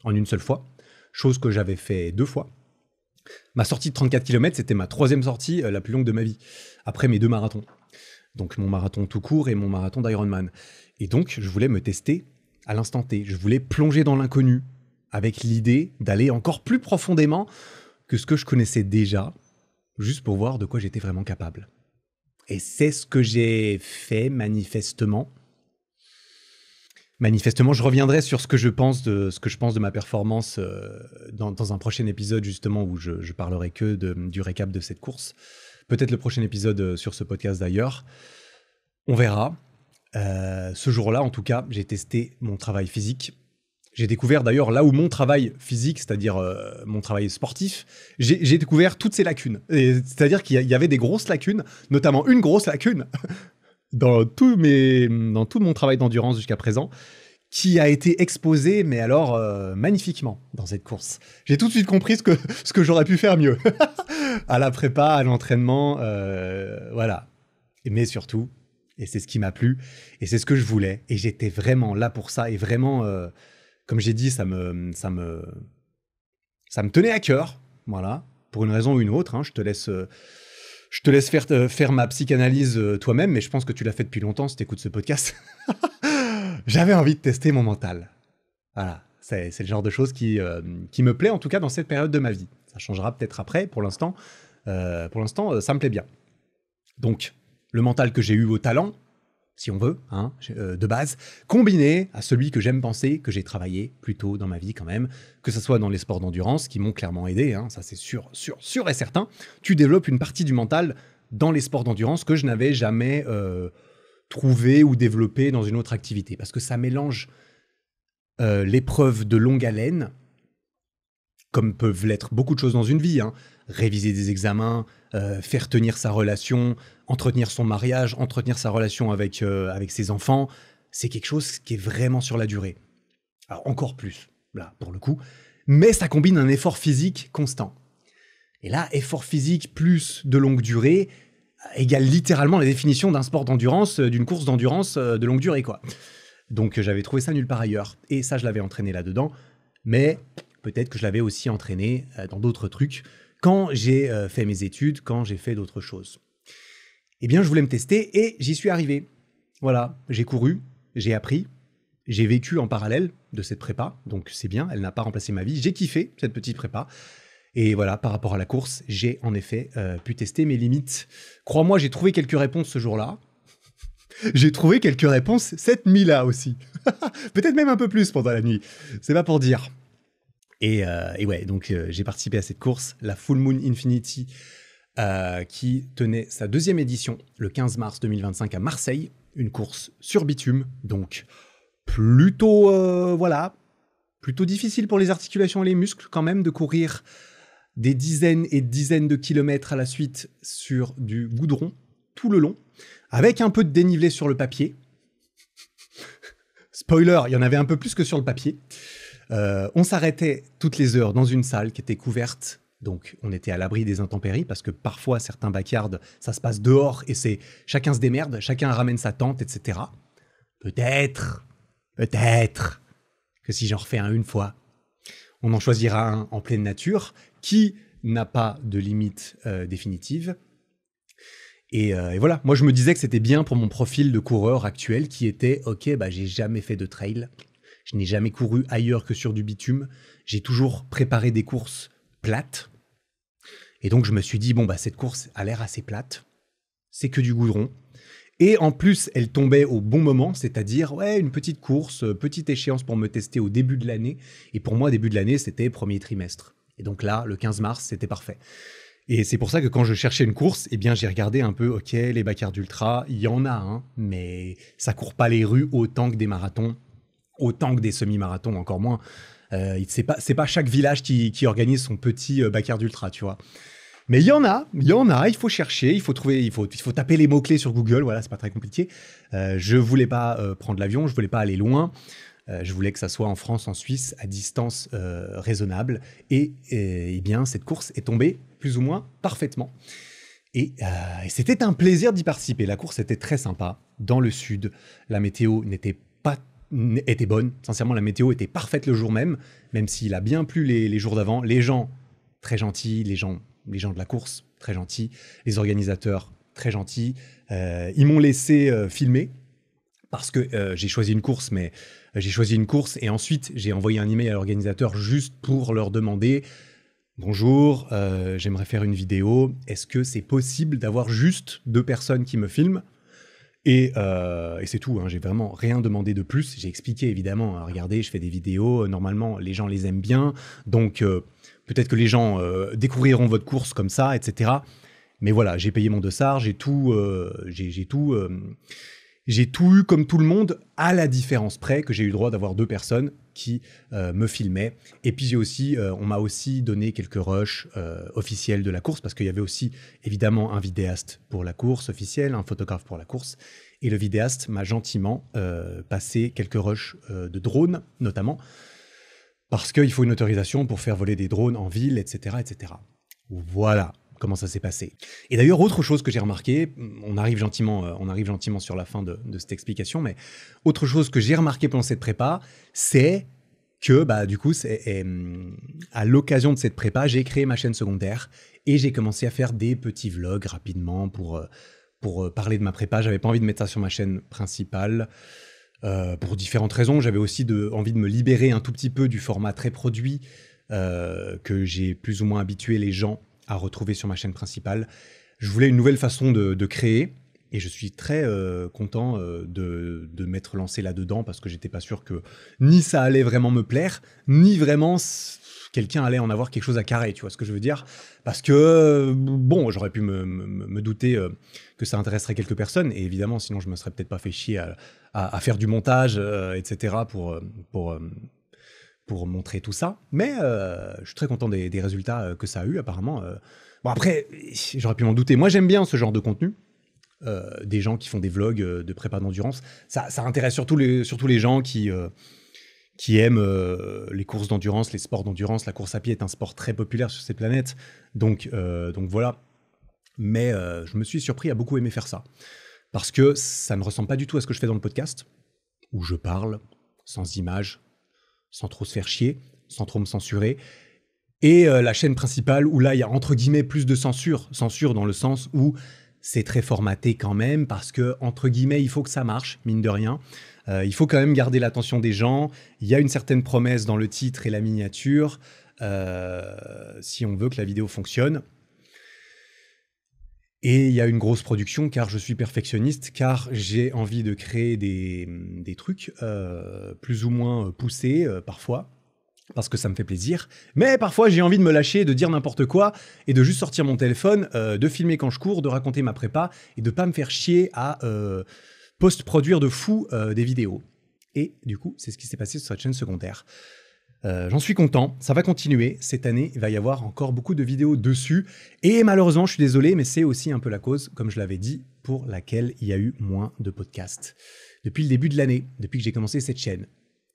en une seule fois. Chose que j'avais fait 2 fois. Ma sortie de 34 km, c'était ma 3e sortie la plus longue de ma vie, après mes 2 marathons. Donc mon marathon tout court et mon marathon d'Ironman. Et donc, je voulais me tester à l'instant T. Je voulais plonger dans l'inconnu, avec l'idée d'aller encore plus profondément que ce que je connaissais déjà, juste pour voir de quoi j'étais vraiment capable. Et c'est ce que j'ai fait manifestement. Manifestement, je reviendrai sur ce que je pense de ma performance dans un prochain épisode, justement, où je parlerai que du récap de cette course. Peut-être le prochain épisode sur ce podcast d'ailleurs. On verra. Ce jour-là, en tout cas, j'ai testé mon travail physique. J'ai découvert d'ailleurs là où mon travail physique, c'est-à-dire mon travail sportif, j'ai découvert toutes ces lacunes. C'est-à-dire qu'il y avait des grosses lacunes, notamment une grosse lacune dans tout mon travail d'endurance jusqu'à présent, qui a été exposée, mais alors magnifiquement dans cette course. J'ai tout de suite compris ce que j'aurais pu faire mieux. À la prépa, à l'entraînement, voilà. Mais surtout, Et c'est ce qui m'a plu, et c'est ce que je voulais, et j'étais vraiment là pour ça, et vraiment, comme j'ai dit, ça me tenait à cœur, voilà, pour une raison ou une autre, hein. Je te laisse faire ma psychanalyse toi-même, mais je pense que tu l'as fait depuis longtemps si tu écoutes ce podcast. J'avais envie de tester mon mental. Voilà, c'est le genre de choses qui me plaît, en tout cas dans cette période de ma vie. Ça changera peut-être après, pour l'instant, ça me plaît bien. Donc, le mental que j'ai eu au talent, si on veut, hein, de base, combiné à celui que j'aime penser, que j'ai travaillé plus tôt dans ma vie quand même, que ce soit dans les sports d'endurance, qui m'ont clairement aidé, hein, ça c'est sûr et certain, tu développes une partie du mental dans les sports d'endurance que je n'avais jamais trouvé ou développé dans une autre activité, parce que ça mélange l'épreuve de longue haleine, comme peuvent l'être beaucoup de choses dans une vie, hein, réviser des examens, faire tenir sa relation, entretenir son mariage, entretenir sa relation avec ses enfants, c'est quelque chose qui est vraiment sur la durée. Alors encore plus, là, pour le coup, mais ça combine un effort physique constant. Et là, effort physique plus de longue durée égale littéralement la définition d'un sport d'endurance, d'une course d'endurance de longue durée, quoi. Donc j'avais trouvé ça nulle part ailleurs, et ça je l'avais entraîné là-dedans, mais peut-être que je l'avais aussi entraîné dans d'autres trucs, quand j'ai fait mes études, quand j'ai fait d'autres choses. Eh bien, je voulais me tester et j'y suis arrivé. Voilà, j'ai couru, j'ai appris, j'ai vécu en parallèle de cette prépa, donc c'est bien, elle n'a pas remplacé ma vie. J'ai kiffé cette petite prépa. Et voilà, par rapport à la course, j'ai en effet pu tester mes limites. Crois-moi, j'ai trouvé quelques réponses ce jour-là. J'ai trouvé quelques réponses cette nuit-là aussi. Peut-être même un peu plus pendant la nuit. C'est pas pour dire. Et ouais, donc j'ai participé à cette course, la Full Moon Infinity, qui tenait sa 2e édition le 15 mars 2025 à Marseille. Une course sur bitume, donc plutôt, plutôt difficile pour les articulations et les muscles quand même de courir des dizaines et dizaines de kilomètres à la suite sur du goudron tout le long, avec un peu de dénivelé sur le papier. Spoiler, il y en avait un peu plus que sur le papier. On s'arrêtait toutes les heures dans une salle qui était couverte, donc on était à l'abri des intempéries, parce que parfois certains backyards, ça se passe dehors et c'est chacun se démerde, chacun ramène sa tente, etc. Peut-être que si j'en refais un une fois, on en choisira un en pleine nature qui n'a pas de limite définitive. Et voilà, moi je me disais que c'était bien pour mon profil de coureur actuel qui était, ok, bah j'ai jamais fait de trail, je n'ai jamais couru ailleurs que sur du bitume, j'ai toujours préparé des courses plates, et donc je me suis dit, bon bah cette course a l'air assez plate, c'est que du goudron, et en plus elle tombait au bon moment, c'est-à-dire ouais une petite course, petite échéance pour me tester au début de l'année, et pour moi début de l'année c'était premier trimestre, et donc là le 15 mars c'était parfait. Et c'est pour ça que quand je cherchais une course, eh bien j'ai regardé un peu, ok, les backyards ultra, il y en a un, mais ça court pas les rues autant que des marathons, autant que des semi-marathons, encore moins. C'est pas chaque village qui organise son petit backyard ultra, tu vois. Mais il y en a, il faut chercher, il faut trouver, il faut taper les mots-clés sur Google, voilà, c'est pas très compliqué. Je voulais pas prendre l'avion, je voulais pas aller loin. Je voulais que ça soit en France, en Suisse, à distance raisonnable. Et bien, cette course est tombée plus ou moins parfaitement. Et c'était un plaisir d'y participer. La course était très sympa. Dans le sud, la météo était bonne. Sincèrement, la météo était parfaite le jour même s'il a bien plu les jours d'avant. Les gens, très gentils. Les gens de la course, très gentils. Les organisateurs, très gentils. Ils m'ont laissé filmer. Parce que j'ai choisi une course, et ensuite j'ai envoyé un email à l'organisateur juste pour leur demander « Bonjour, j'aimerais faire une vidéo, est-ce que c'est possible d'avoir juste 2 personnes qui me filment ?» Et c'est tout, hein, j'ai vraiment rien demandé de plus. J'ai expliqué évidemment, hein, regardez, je fais des vidéos, normalement les gens les aiment bien, donc peut-être que les gens découvriront votre course comme ça, etc. Mais voilà, j'ai payé mon dossard, j'ai tout eu comme tout le monde, à la différence près que j'ai eu le droit d'avoir 2 personnes qui me filmaient. Et puis on m'a aussi donné quelques rushs officiels de la course, parce qu'il y avait aussi évidemment un vidéaste pour la course officielle, un photographe pour la course. Et le vidéaste m'a gentiment passé quelques rushs de drones, notamment, parce qu'il faut une autorisation pour faire voler des drones en ville, etc., etc. Voilà. comment ça s'est passé. Et d'ailleurs, autre chose que j'ai remarqué, on arrive gentiment sur la fin de cette explication, mais autre chose que j'ai remarqué pendant cette prépa, c'est que du coup, à l'occasion de cette prépa, j'ai créé ma chaîne secondaire et j'ai commencé à faire des petits vlogs rapidement pour parler de ma prépa. J'avais pas envie de mettre ça sur ma chaîne principale pour différentes raisons. J'avais aussi envie de me libérer un tout petit peu du format très produit que j'ai plus ou moins habitué les gens à retrouver sur ma chaîne principale. Je voulais une nouvelle façon de créer. Et je suis très content de m'être lancé là-dedans parce que j'étais pas sûr que ni ça allait vraiment me plaire, ni vraiment quelqu'un allait en avoir quelque chose à carrer, tu vois ce que je veux dire? Parce que, bon, j'aurais pu me douter que ça intéresserait quelques personnes, et évidemment, sinon je me serais peut-être pas fait chier à faire du montage, etc. pour montrer tout ça. Mais je suis très content des résultats que ça a eu, apparemment. Bon, après, j'aurais pu m'en douter. Moi, j'aime bien ce genre de contenu. Des gens qui font des vlogs de prépa d'endurance. Ça intéresse surtout les gens qui aiment les courses d'endurance, les sports d'endurance. La course à pied est un sport très populaire sur cette planète. Donc voilà. Mais je me suis surpris à beaucoup aimer faire ça. Parce que ça ne ressemble pas du tout à ce que je fais dans le podcast, où je parle sans images, sans trop se faire chier, sans trop me censurer. Et la chaîne principale, où là, il y a entre guillemets plus de censure. Censure dans le sens où c'est très formaté quand même parce que, entre guillemets, il faut que ça marche, mine de rien. Il faut quand même garder l'attention des gens. Il y a une certaine promesse dans le titre et la miniature si on veut que la vidéo fonctionne. Et il y a une grosse production car je suis perfectionniste, car j'ai envie de créer des trucs plus ou moins poussés parfois. Parce que ça me fait plaisir, mais parfois j'ai envie de me lâcher, de dire n'importe quoi et de juste sortir mon téléphone, de filmer quand je cours, de raconter ma prépa et de pas me faire chier à post-produire de fou des vidéos. Et du coup, c'est ce qui s'est passé sur cette chaîne secondaire. J'en suis content, ça va continuer. Cette année, il va y avoir encore beaucoup de vidéos dessus. Et malheureusement, je suis désolé, mais c'est aussi un peu la cause, comme je l'avais dit, pour laquelle il y a eu moins de podcasts. Depuis le début de l'année, depuis que j'ai commencé cette chaîne.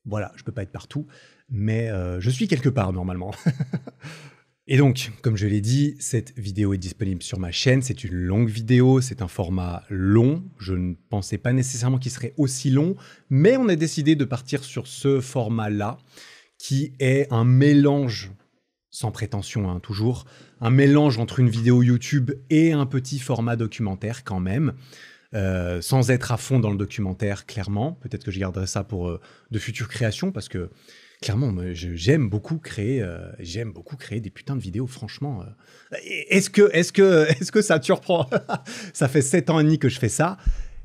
Voilà, je peux pas être partout, mais je suis quelque part normalement. Et donc, comme je l'ai dit, cette vidéo est disponible sur ma chaîne. C'est une longue vidéo, c'est un format long. Je ne pensais pas nécessairement qu'il serait aussi long, mais on a décidé de partir sur ce format-là, qui est un mélange, sans prétention hein, toujours, un mélange entre une vidéo YouTube et un petit format documentaire quand même. Sans être à fond dans le documentaire, clairement. Peut-être que je garderai ça pour de futures créations, parce que, clairement, j'aime beaucoup créer des putains de vidéos, franchement. Est-ce que ça te surprend? Ça fait 7 ans et demi que je fais ça,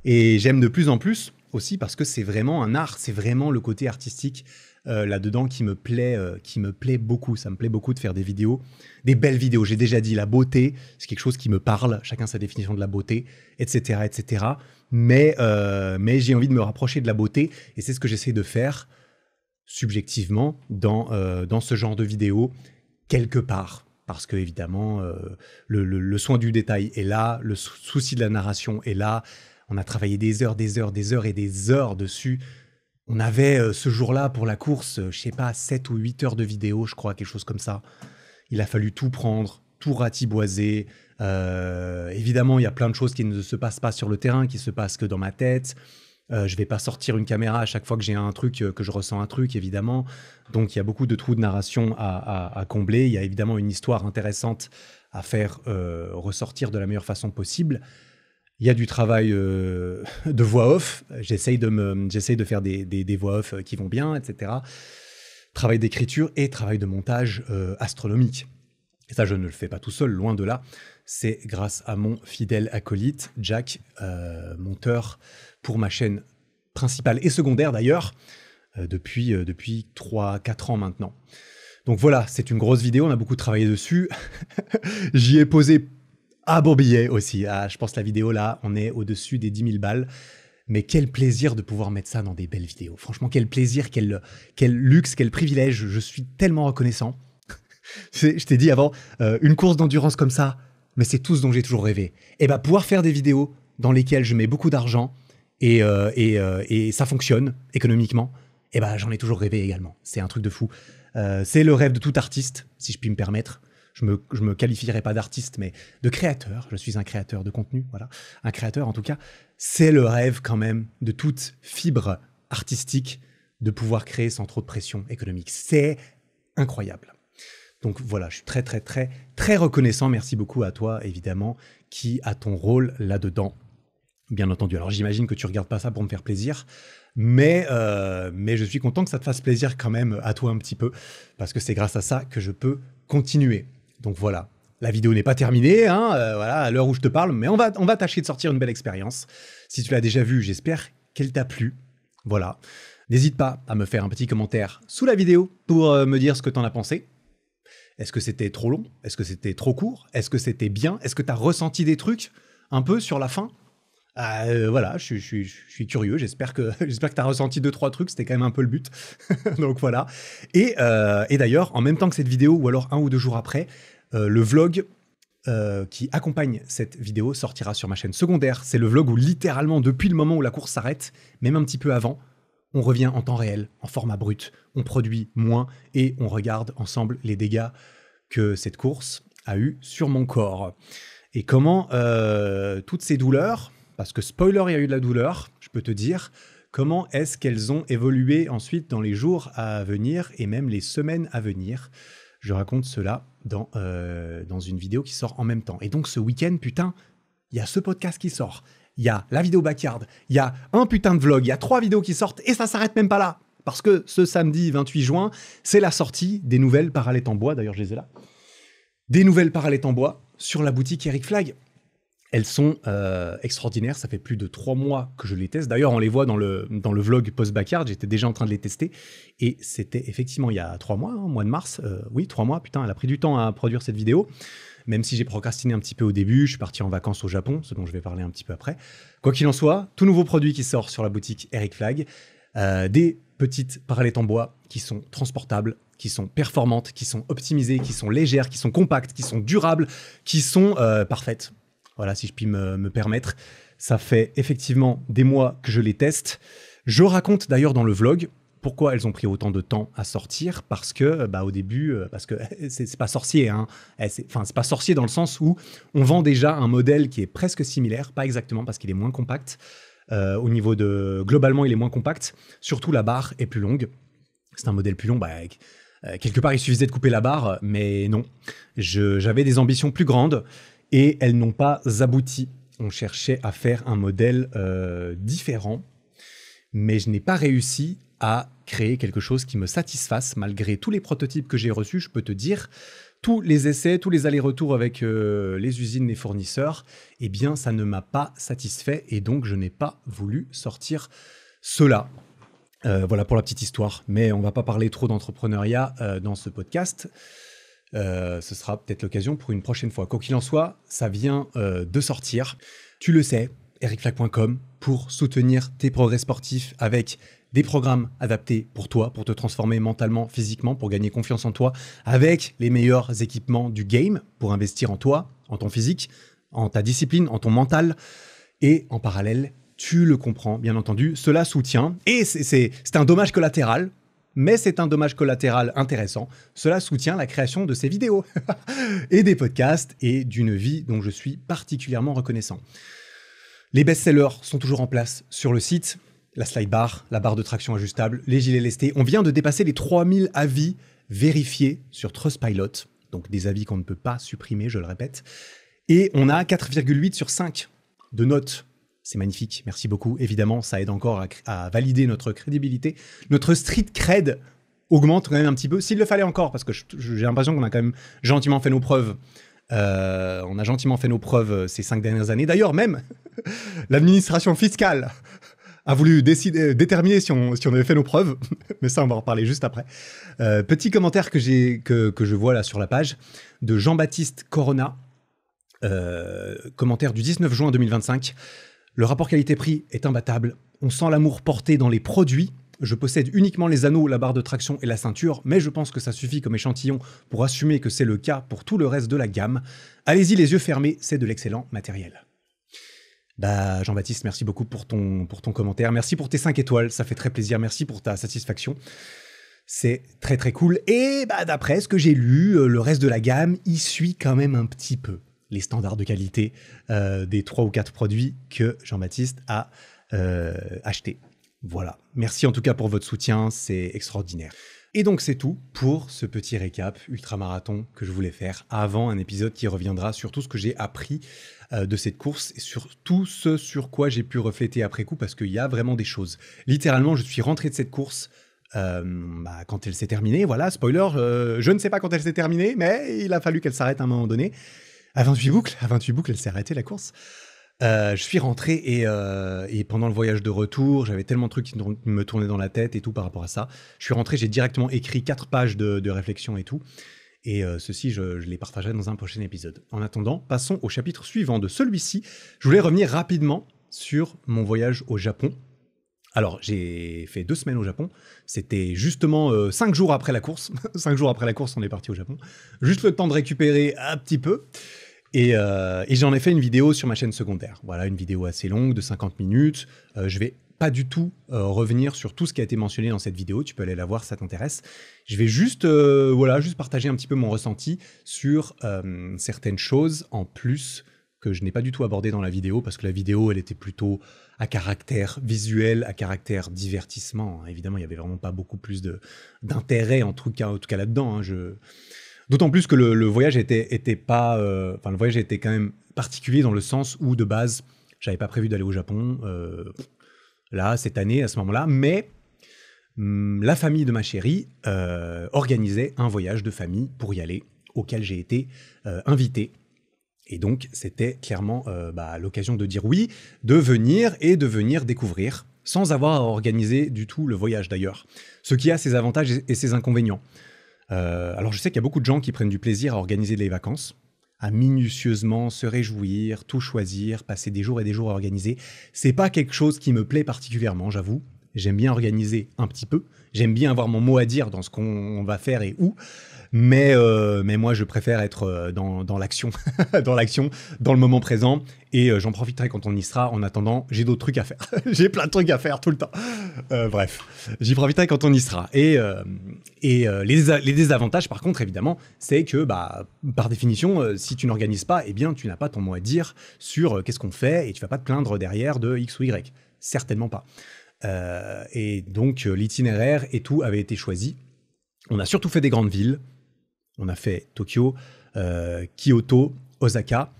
et j'aime de plus en plus, aussi parce que c'est vraiment un art, c'est vraiment le côté artistique là-dedans qui me plaît beaucoup. Ça me plaît beaucoup de faire des vidéos, des belles vidéos. J'ai déjà dit, la beauté, c'est quelque chose qui me parle, chacun sa définition de la beauté, etc., etc. Mais j'ai envie de me rapprocher de la beauté, et c'est ce que j'essaie de faire subjectivement dans ce genre de vidéo, quelque part. Parce que, évidemment, le soin du détail est là, le souci de la narration est là. On a travaillé des heures et des heures dessus. On avait ce jour-là pour la course, je sais pas, 7 ou 8 heures de vidéo, je crois, quelque chose comme ça. Il a fallu tout prendre, tout ratiboiser. Évidemment, il y a plein de choses qui ne se passent pas sur le terrain, qui se passent que dans ma tête. Je vais pas sortir une caméra à chaque fois que j'ai un truc, que je ressens un truc, évidemment. Donc, il y a beaucoup de trous de narration à combler. Il y a évidemment une histoire intéressante à faire ressortir de la meilleure façon possible. Il y a du travail de voix off. J'essaye de faire des voix off qui vont bien, etc. Travail d'écriture et travail de montage astronomique. Et ça, je ne le fais pas tout seul, loin de là. C'est grâce à mon fidèle acolyte, Jack, monteur pour ma chaîne principale et secondaire d'ailleurs, depuis 3-4 ans maintenant. Donc voilà, c'est une grosse vidéo, on a beaucoup travaillé dessus. J'y ai posé un bon billet aussi. Je pense que la vidéo là, on est au-dessus des 10 000 balles. Mais quel plaisir de pouvoir mettre ça dans des belles vidéos. Franchement, quel plaisir, quel luxe, quel privilège. Je suis tellement reconnaissant. Je t'ai dit avant, une course d'endurance comme ça, mais c'est tout ce dont j'ai toujours rêvé. Et bah, pouvoir faire des vidéos dans lesquelles je mets beaucoup d'argent et ça fonctionne économiquement, et bah, j'en ai toujours rêvé également. C'est un truc de fou. C'est le rêve de tout artiste, si je puis me permettre. je me qualifierais pas d'artiste, mais de créateur. Je suis un créateur de contenu, voilà. Un créateur, en tout cas. C'est le rêve quand même de toute fibre artistique de pouvoir créer sans trop de pression économique. C'est incroyable. Donc voilà, je suis très, très, très, très reconnaissant. Merci beaucoup à toi, évidemment, qui a ton rôle là-dedans, bien entendu. Alors j'imagine que tu regardes pas ça pour me faire plaisir, mais je suis content que ça te fasse plaisir quand même à toi un petit peu, parce que c'est grâce à ça que je peux continuer. Donc voilà, la vidéo n'est pas terminée, hein, voilà, à l'heure où je te parle, mais on va tâcher de sortir une belle expérience. Si tu l'as déjà vue, j'espère qu'elle t'a plu. Voilà. N'hésite pas à me faire un petit commentaire sous la vidéo pour me dire ce que tu en as pensé. Est-ce que c'était trop long? Est-ce que c'était trop court? Est-ce que c'était bien? Est-ce que tu as ressenti des trucs un peu sur la fin? Voilà, je suis curieux. J'espère que tu as ressenti 2-3 trucs. C'était quand même un peu le but. Donc voilà. Et d'ailleurs, en même temps que cette vidéo, ou alors 1 ou 2 jours après, le vlog qui accompagne cette vidéo sortira sur ma chaîne secondaire. C'est le vlog où littéralement, depuis le moment où la course s'arrête, même un petit peu avant, on revient en temps réel, en format brut, on produit moins et on regarde ensemble les dégâts que cette course a eu sur mon corps. Et comment toutes ces douleurs, parce que spoiler, il y a eu de la douleur, je peux te dire, comment est-ce qu'elles ont évolué ensuite dans les jours à venir et même les semaines à venir. Je raconte cela dans une vidéo qui sort en même temps. Et donc ce week-end, putain, il y a ce podcast qui sort. Il y a la vidéo backyard, il y a un putain de vlog, il y a 3 vidéos qui sortent et ça s'arrête même pas là. Parce que ce samedi 28 juin, c'est la sortie des nouvelles Parallèles en bois, d'ailleurs je les ai là, des nouvelles Parallèles en bois sur la boutique Eric Flag. Elles sont extraordinaires, ça fait plus de 3 mois que je les teste. D'ailleurs, on les voit dans le vlog post-backyard, j'étais déjà en train de les tester. Et c'était effectivement il y a 3 mois, hein, mois de mars. Oui, 3 mois, putain, elle a pris du temps à produire cette vidéo. Même si j'ai procrastiné un petit peu au début, je suis parti en vacances au Japon, ce dont je vais parler un petit peu après. Quoi qu'il en soit, tout nouveau produit qui sort sur la boutique Eric Flag. Des petites Parallèles en bois qui sont transportables, qui sont performantes, qui sont optimisées, qui sont légères, qui sont compactes, qui sont durables, qui sont parfaites. Voilà, si je puis me permettre. Ça fait effectivement des mois que je les teste. Je raconte d'ailleurs dans le vlog pourquoi elles ont pris autant de temps à sortir. Parce que, au début, parce que c'est pas sorcier, hein. Enfin, c'est pas sorcier dans le sens où on vend déjà un modèle qui est presque similaire, pas exactement parce qu'il est moins compact. Au niveau de... Globalement, il est moins compact. Surtout, la barre est plus longue. C'est un modèle plus long, quelque part, il suffisait de couper la barre, mais non. J'avais des ambitions plus grandes. Et elles n'ont pas abouti. On cherchait à faire un modèle différent, mais je n'ai pas réussi à créer quelque chose qui me satisfasse, malgré tous les prototypes que j'ai reçus, je peux te dire, tous les essais, tous les allers-retours avec les usines, les fournisseurs, eh bien, ça ne m'a pas satisfait, et donc je n'ai pas voulu sortir cela. Voilà pour la petite histoire, mais on ne va pas parler trop d'entrepreneuriat dans ce podcast. Ce sera peut-être l'occasion pour une prochaine fois. Quoi qu'il en soit, ça vient de sortir. Tu le sais, ericflag.com pour soutenir tes progrès sportifs avec des programmes adaptés pour toi, pour te transformer mentalement, physiquement, pour gagner confiance en toi, avec les meilleurs équipements du game pour investir en toi, en ton physique, en ta discipline, en ton mental. Et en parallèle, tu le comprends, bien entendu, cela soutient, et c'est un dommage collatéral, mais c'est un dommage collatéral intéressant. Cela soutient la création de ces vidéos et des podcasts et d'une vie dont je suis particulièrement reconnaissant. Les best-sellers sont toujours en place sur le site. La slide bar, la barre de traction ajustable, les gilets lestés. On vient de dépasser les 3000 avis vérifiés sur Trustpilot. Donc des avis qu'on ne peut pas supprimer, je le répète. Et on a 4,8 sur 5 de notes. C'est magnifique, merci beaucoup. Évidemment, ça aide encore à valider notre crédibilité. Notre street cred augmente quand même un petit peu, s'il le fallait encore, parce que j'ai l'impression qu'on a quand même gentiment fait nos preuves. On a gentiment fait nos preuves ces 5 dernières années. D'ailleurs, même l'administration fiscale a voulu déterminer si on avait fait nos preuves. Mais ça, on va en reparler juste après. Petit commentaire que je vois là sur la page de Jean-Baptiste Corona. Commentaire du 19 juin 2025. Le rapport qualité-prix est imbattable. On sent l'amour porté dans les produits. Je possède uniquement les anneaux, la barre de traction et la ceinture, mais je pense que ça suffit comme échantillon pour assumer que c'est le cas pour tout le reste de la gamme. Allez-y les yeux fermés, c'est de l'excellent matériel. Jean-Baptiste, merci beaucoup pour ton commentaire. Merci pour tes 5 étoiles, ça fait très plaisir. Merci pour ta satisfaction. C'est très très cool. Et bah, d'après ce que j'ai lu, le reste de la gamme, il suit quand même un petit peu les standards de qualité des 3 ou 4 produits que Jean-Baptiste a achetés. Voilà. Merci en tout cas pour votre soutien, c'est extraordinaire. Et donc c'est tout pour ce petit récap ultramarathon que je voulais faire avant un épisode qui reviendra sur tout ce que j'ai appris de cette course et sur tout ce sur quoi j'ai pu refléter après coup, parce qu'il y a vraiment des choses. Littéralement, je suis rentré de cette course quand elle s'est terminée. Voilà, spoiler, je ne sais pas quand elle s'est terminée, mais il a fallu qu'elle s'arrête à un moment donné. À 28 boucles, elle s'est arrêtée la course. Je suis rentré et pendant le voyage de retour, j'avais tellement de trucs qui me tournaient dans la tête et tout par rapport à ça. Je suis rentré, j'ai directement écrit 4 pages de réflexion et tout. Et ceci, je les partagerai dans un prochain épisode. En attendant, passons au chapitre suivant de celui-ci. Je voulais revenir rapidement sur mon voyage au Japon. Alors, j'ai fait 2 semaines au Japon. C'était justement 5 jours après la course. 5 jours après la course, on est parti au Japon. Juste le temps de récupérer un petit peu. Et j'en ai fait une vidéo sur ma chaîne secondaire. Voilà, une vidéo assez longue de 50 minutes. Je vais pas du tout revenir sur tout ce qui a été mentionné dans cette vidéo. Tu peux aller la voir si ça t'intéresse. Je vais juste partager un petit peu mon ressenti sur certaines choses en plus que je n'ai pas du tout abordé dans la vidéo, parce que la vidéo, elle était plutôt à caractère visuel, à caractère divertissement. Évidemment, il n'y avait vraiment pas beaucoup plus d'intérêt en tout cas là-dedans. D'autant plus que le voyage était quand même particulier dans le sens où, de base, j'avais pas prévu d'aller au Japon, là, cette année, à ce moment-là, mais la famille de ma chérie organisait un voyage de famille pour y aller, auquel j'ai été invité. Et donc, c'était clairement l'occasion de dire oui, de venir découvrir, sans avoir à organiser du tout le voyage d'ailleurs. Ce qui a ses avantages et ses inconvénients. Alors je sais qu'il y a beaucoup de gens qui prennent du plaisir à organiser les vacances, à minutieusement se réjouir, tout choisir, passer des jours et des jours à organiser. C'est pas quelque chose qui me plaît particulièrement, j'avoue. J'aime bien organiser un petit peu, j'aime bien avoir mon mot à dire dans ce qu'on va faire et où, mais moi je préfère être dans l'action, dans l'action, dans le moment présent, et j'en profiterai quand on y sera. En attendant, j'ai d'autres trucs à faire. J'ai plein de trucs à faire tout le temps. Bref, j'y profiterai quand on y sera. Et les désavantages, par contre, évidemment, c'est que, par définition, si tu n'organises pas, eh bien, tu n'as pas ton mot à dire sur qu'est-ce qu'on fait, et tu vas pas te plaindre derrière de X ou Y. Certainement pas. Et donc, l'itinéraire et tout avait été choisi. On a surtout fait des grandes villes. On a fait Tokyo, Kyoto, Osaka,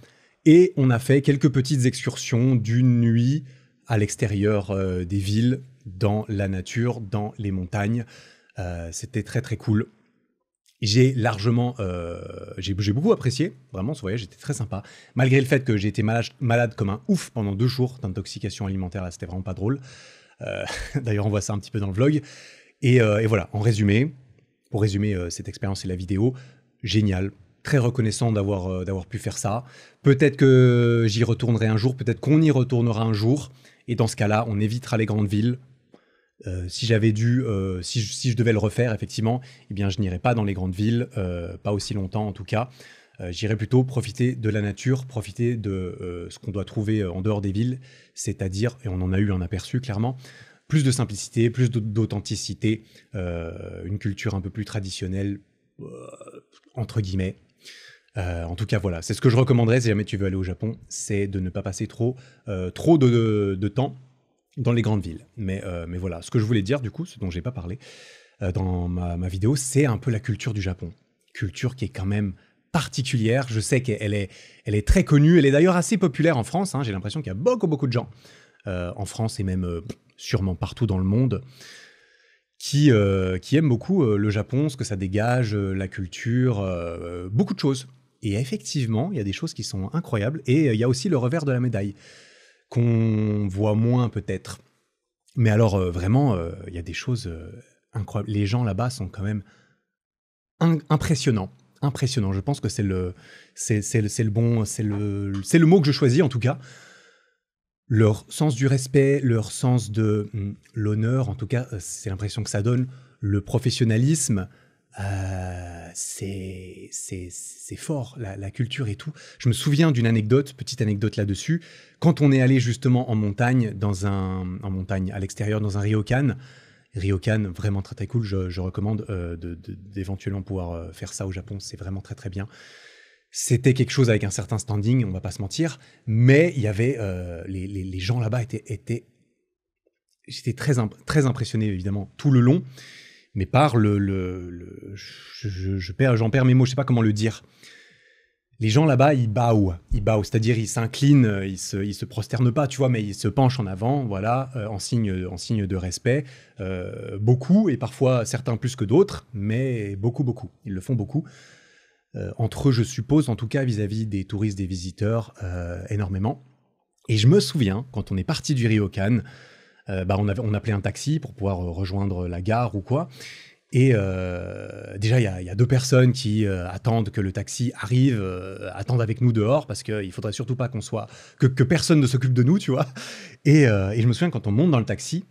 et on a fait quelques petites excursions d'une nuit à l'extérieur des villes, dans la nature, dans les montagnes. C'était très très cool. J'ai beaucoup apprécié, vraiment ce voyage était très sympa, malgré le fait que j'ai été malade comme un ouf pendant 2 jours d'intoxication alimentaire. Là, c'était vraiment pas drôle. D'ailleurs, on voit ça un petit peu dans le vlog. Et voilà, pour résumer cette expérience et la vidéo, génial, très reconnaissant d'avoir pu faire ça. Peut-être que j'y retournerai un jour, peut-être qu'on y retournera un jour, et dans ce cas-là, on évitera les grandes villes. Si je devais le refaire, effectivement, eh bien, je n'irais pas dans les grandes villes, pas aussi longtemps en tout cas. J'irais plutôt profiter de la nature, profiter de ce qu'on doit trouver en dehors des villes, c'est-à-dire, et on en a eu un aperçu clairement, plus de simplicité, plus d'authenticité, une culture un peu plus traditionnelle, entre guillemets. En tout cas, voilà, c'est ce que je recommanderais si jamais tu veux aller au Japon, c'est de ne pas passer trop de temps dans les grandes villes. Mais voilà, ce que je voulais dire, du coup, ce dont j'ai pas parlé dans ma vidéo, c'est un peu la culture du Japon. Culture qui est quand même particulière. Je sais qu'elle est très connue, elle est d'ailleurs assez populaire en France, hein. J'ai l'impression qu'il y a beaucoup de gens en France et même sûrement partout dans le monde qui aiment beaucoup le Japon, ce que ça dégage, la culture, beaucoup de choses. Et effectivement, il y a des choses qui sont incroyables, et il y a aussi le revers de la médaille, qu'on voit moins peut-être. Mais alors vraiment, il y a des choses incroyables. Les gens là-bas sont quand même impressionnants. Je pense que c'est le mot que je choisis en tout cas. Leur sens du respect, leur sens de l'honneur, en tout cas, c'est l'impression que ça donne. Le professionnalisme, c'est fort, la culture et tout. Je me souviens d'une anecdote, petite anecdote là-dessus. Quand on est allé justement en montagne à l'extérieur, dans un ryokan, Ryokan, vraiment très très cool. Je recommande d'éventuellement pouvoir faire ça au Japon. C'est vraiment très très bien. C'était quelque chose avec un certain standing, on va pas se mentir, mais il y avait les gens là-bas j'étais très impressionné évidemment tout le long, mais par j'en perds mes mots, je sais pas comment le dire. Les gens là-bas, ils bowent, c'est-à-dire ils s'inclinent, ils se prosternent pas, tu vois, mais ils se penchent en avant, voilà, en signe de respect, beaucoup, et parfois certains plus que d'autres, mais beaucoup, ils le font beaucoup. Entre eux, je suppose, en tout cas vis-à-vis des touristes, des visiteurs, énormément. Et je me souviens, quand on est parti du Ryokan, on appelait un taxi pour pouvoir rejoindre la gare ou quoi. Et déjà, il y a deux personnes qui attendent que le taxi arrive, attendent avec nous dehors, parce qu'il faudrait surtout pas que personne ne s'occupe de nous, tu vois. Et je me souviens, quand on monte dans le taxi,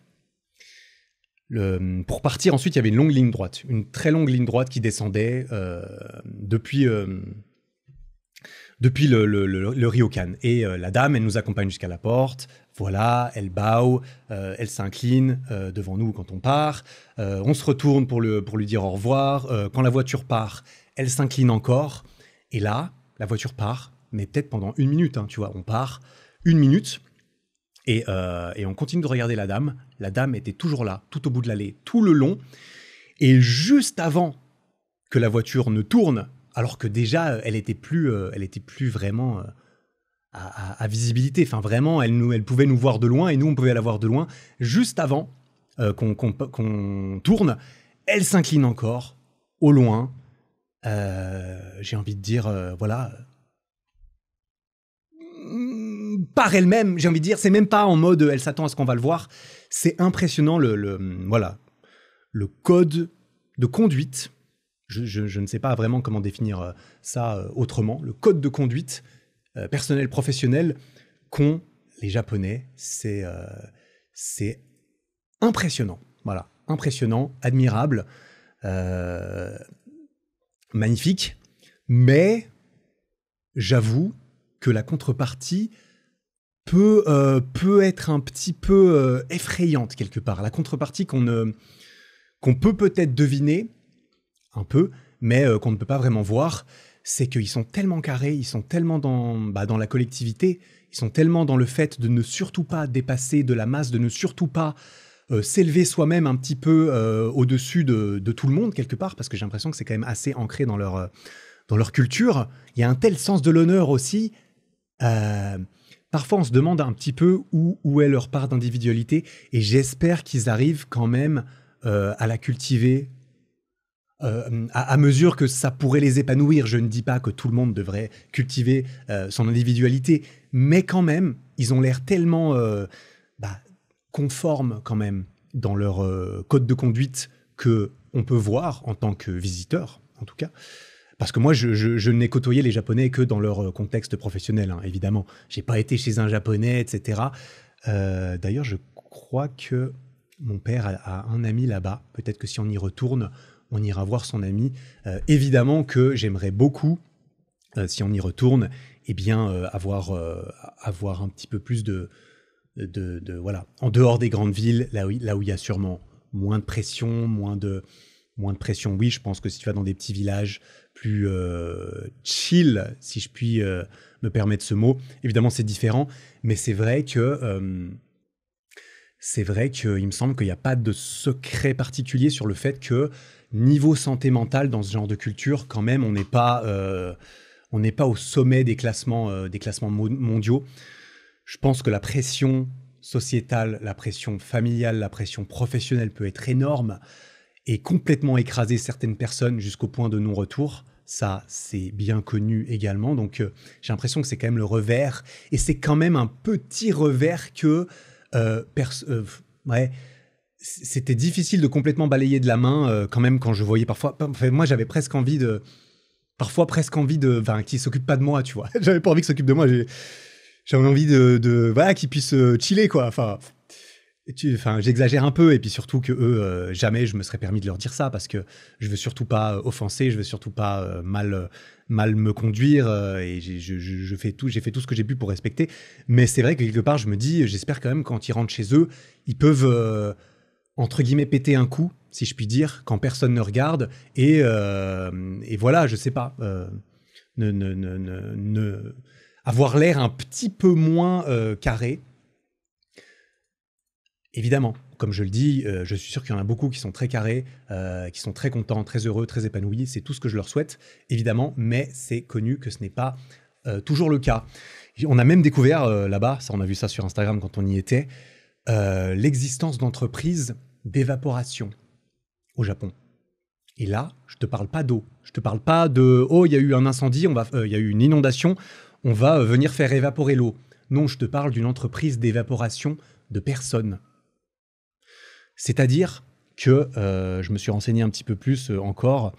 pour partir ensuite, il y avait une longue ligne droite, une très longue ligne droite qui descendait depuis le Ryokan. Et la dame, elle nous accompagne jusqu'à la porte. Voilà, elle bow, elle s'incline devant nous quand on part. On se retourne pour lui dire au revoir. Quand la voiture part, elle s'incline encore. Et là, la voiture part, mais peut-être pendant 1 minute, hein, tu vois. On part 1 minute et on continue de regarder la dame. La dame était toujours là, tout au bout de l'allée, tout le long. Et juste avant que la voiture ne tourne, alors que déjà, elle était plus vraiment à visibilité. Enfin, vraiment, elle pouvait nous voir de loin et nous, on pouvait la voir de loin. Juste avant qu'on tourne, elle s'incline encore, au loin. J'ai envie de dire, voilà. Par elle-même, j'ai envie de dire, c'est même pas en mode elle s'attend à ce qu'on va le voir. C'est impressionnant voilà, le code de conduite. Je ne sais pas vraiment comment définir ça autrement. Le code de conduite personnel, professionnel qu'ont les Japonais, c'est impressionnant. Voilà, impressionnant, admirable, magnifique. Mais j'avoue que la contrepartie peut être un petit peu effrayante quelque part. La contrepartie qu'on peut peut-être deviner un peu, mais qu'on ne peut pas vraiment voir, c'est qu'ils sont tellement carrés, ils sont tellement dans la collectivité, ils sont tellement dans le fait de ne surtout pas dépasser de la masse, de ne surtout pas s'élever soi-même un petit peu au-dessus de tout le monde quelque part, parce que j'ai l'impression que c'est quand même assez ancré dans leur culture. Il y a un tel sens de l'honneur aussi. Parfois, on se demande un petit peu où est leur part d'individualité, et j'espère qu'ils arrivent quand même à la cultiver à mesure que ça pourrait les épanouir. Je ne dis pas que tout le monde devrait cultiver son individualité, mais quand même, ils ont l'air tellement conformes quand même dans leur code de conduite que on peut voir en tant que visiteur, en tout cas. Parce que moi, je n'ai côtoyé les Japonais que dans leur contexte professionnel, hein, évidemment. J'ai pas été chez un Japonais, etc. D'ailleurs, je crois que mon père a un ami là-bas. Peut-être que si on y retourne, on ira voir son ami. Évidemment que j'aimerais beaucoup, si on y retourne, eh bien, avoir un petit peu plus de voilà, en dehors des grandes villes, là où il y a sûrement moins de pression, moins de pression. Oui, je pense que si tu vas dans des petits villages plus chill, si je puis me permettre ce mot, évidemment c'est différent, mais c'est vrai qu'il me semble qu'il n'y a pas de secret particulier sur le fait que niveau santé mentale dans ce genre de culture, quand même, on n'est pas au sommet des classements mondiaux. Je pense que la pression sociétale, la pression familiale, la pression professionnelle peut être énorme et complètement écraser certaines personnes jusqu'au point de non-retour. Ça, c'est bien connu également. Donc, j'ai l'impression que c'est quand même le revers. Et c'est quand même un petit revers que... c'était difficile de complètement balayer de la main quand même quand je voyais parfois... Enfin, moi, j'avais presque envie de... Parfois, presque envie de... Enfin, qu'ils ne s'occupent pas de moi, tu vois. J'avais pas envie qu'ils s'occupent de moi. J'avais envie voilà, qu'ils puissent chiller, quoi. Enfin, j'exagère un peu, et puis surtout que eux, jamais je me serais permis de leur dire ça, parce que je veux surtout pas offenser, je veux surtout pas mal me conduire, et j'ai fait tout ce que j'ai pu pour respecter. Mais c'est vrai que quelque part, je me dis, j'espère quand même quand ils rentrent chez eux, ils peuvent entre guillemets, péter un coup, si je puis dire, quand personne ne regarde, et voilà, je sais pas, avoir l'air un petit peu moins carré. Évidemment, comme je le dis, je suis sûr qu'il y en a beaucoup qui sont très carrés, qui sont très contents, très heureux, très épanouis, c'est tout ce que je leur souhaite, évidemment, mais c'est connu que ce n'est pas toujours le cas. On a même découvert là-bas, ça on a vu ça sur Instagram quand on y était, l'existence d'entreprises d'évaporation au Japon. Et là, je te parle pas d'eau, je te parle pas de « oh, il y a eu un incendie, il y a eu une inondation, on va venir faire évaporer l'eau ». Non, je te parle d'une entreprise d'évaporation de personnes. C'est-à-dire que, je me suis renseigné un petit peu plus encore,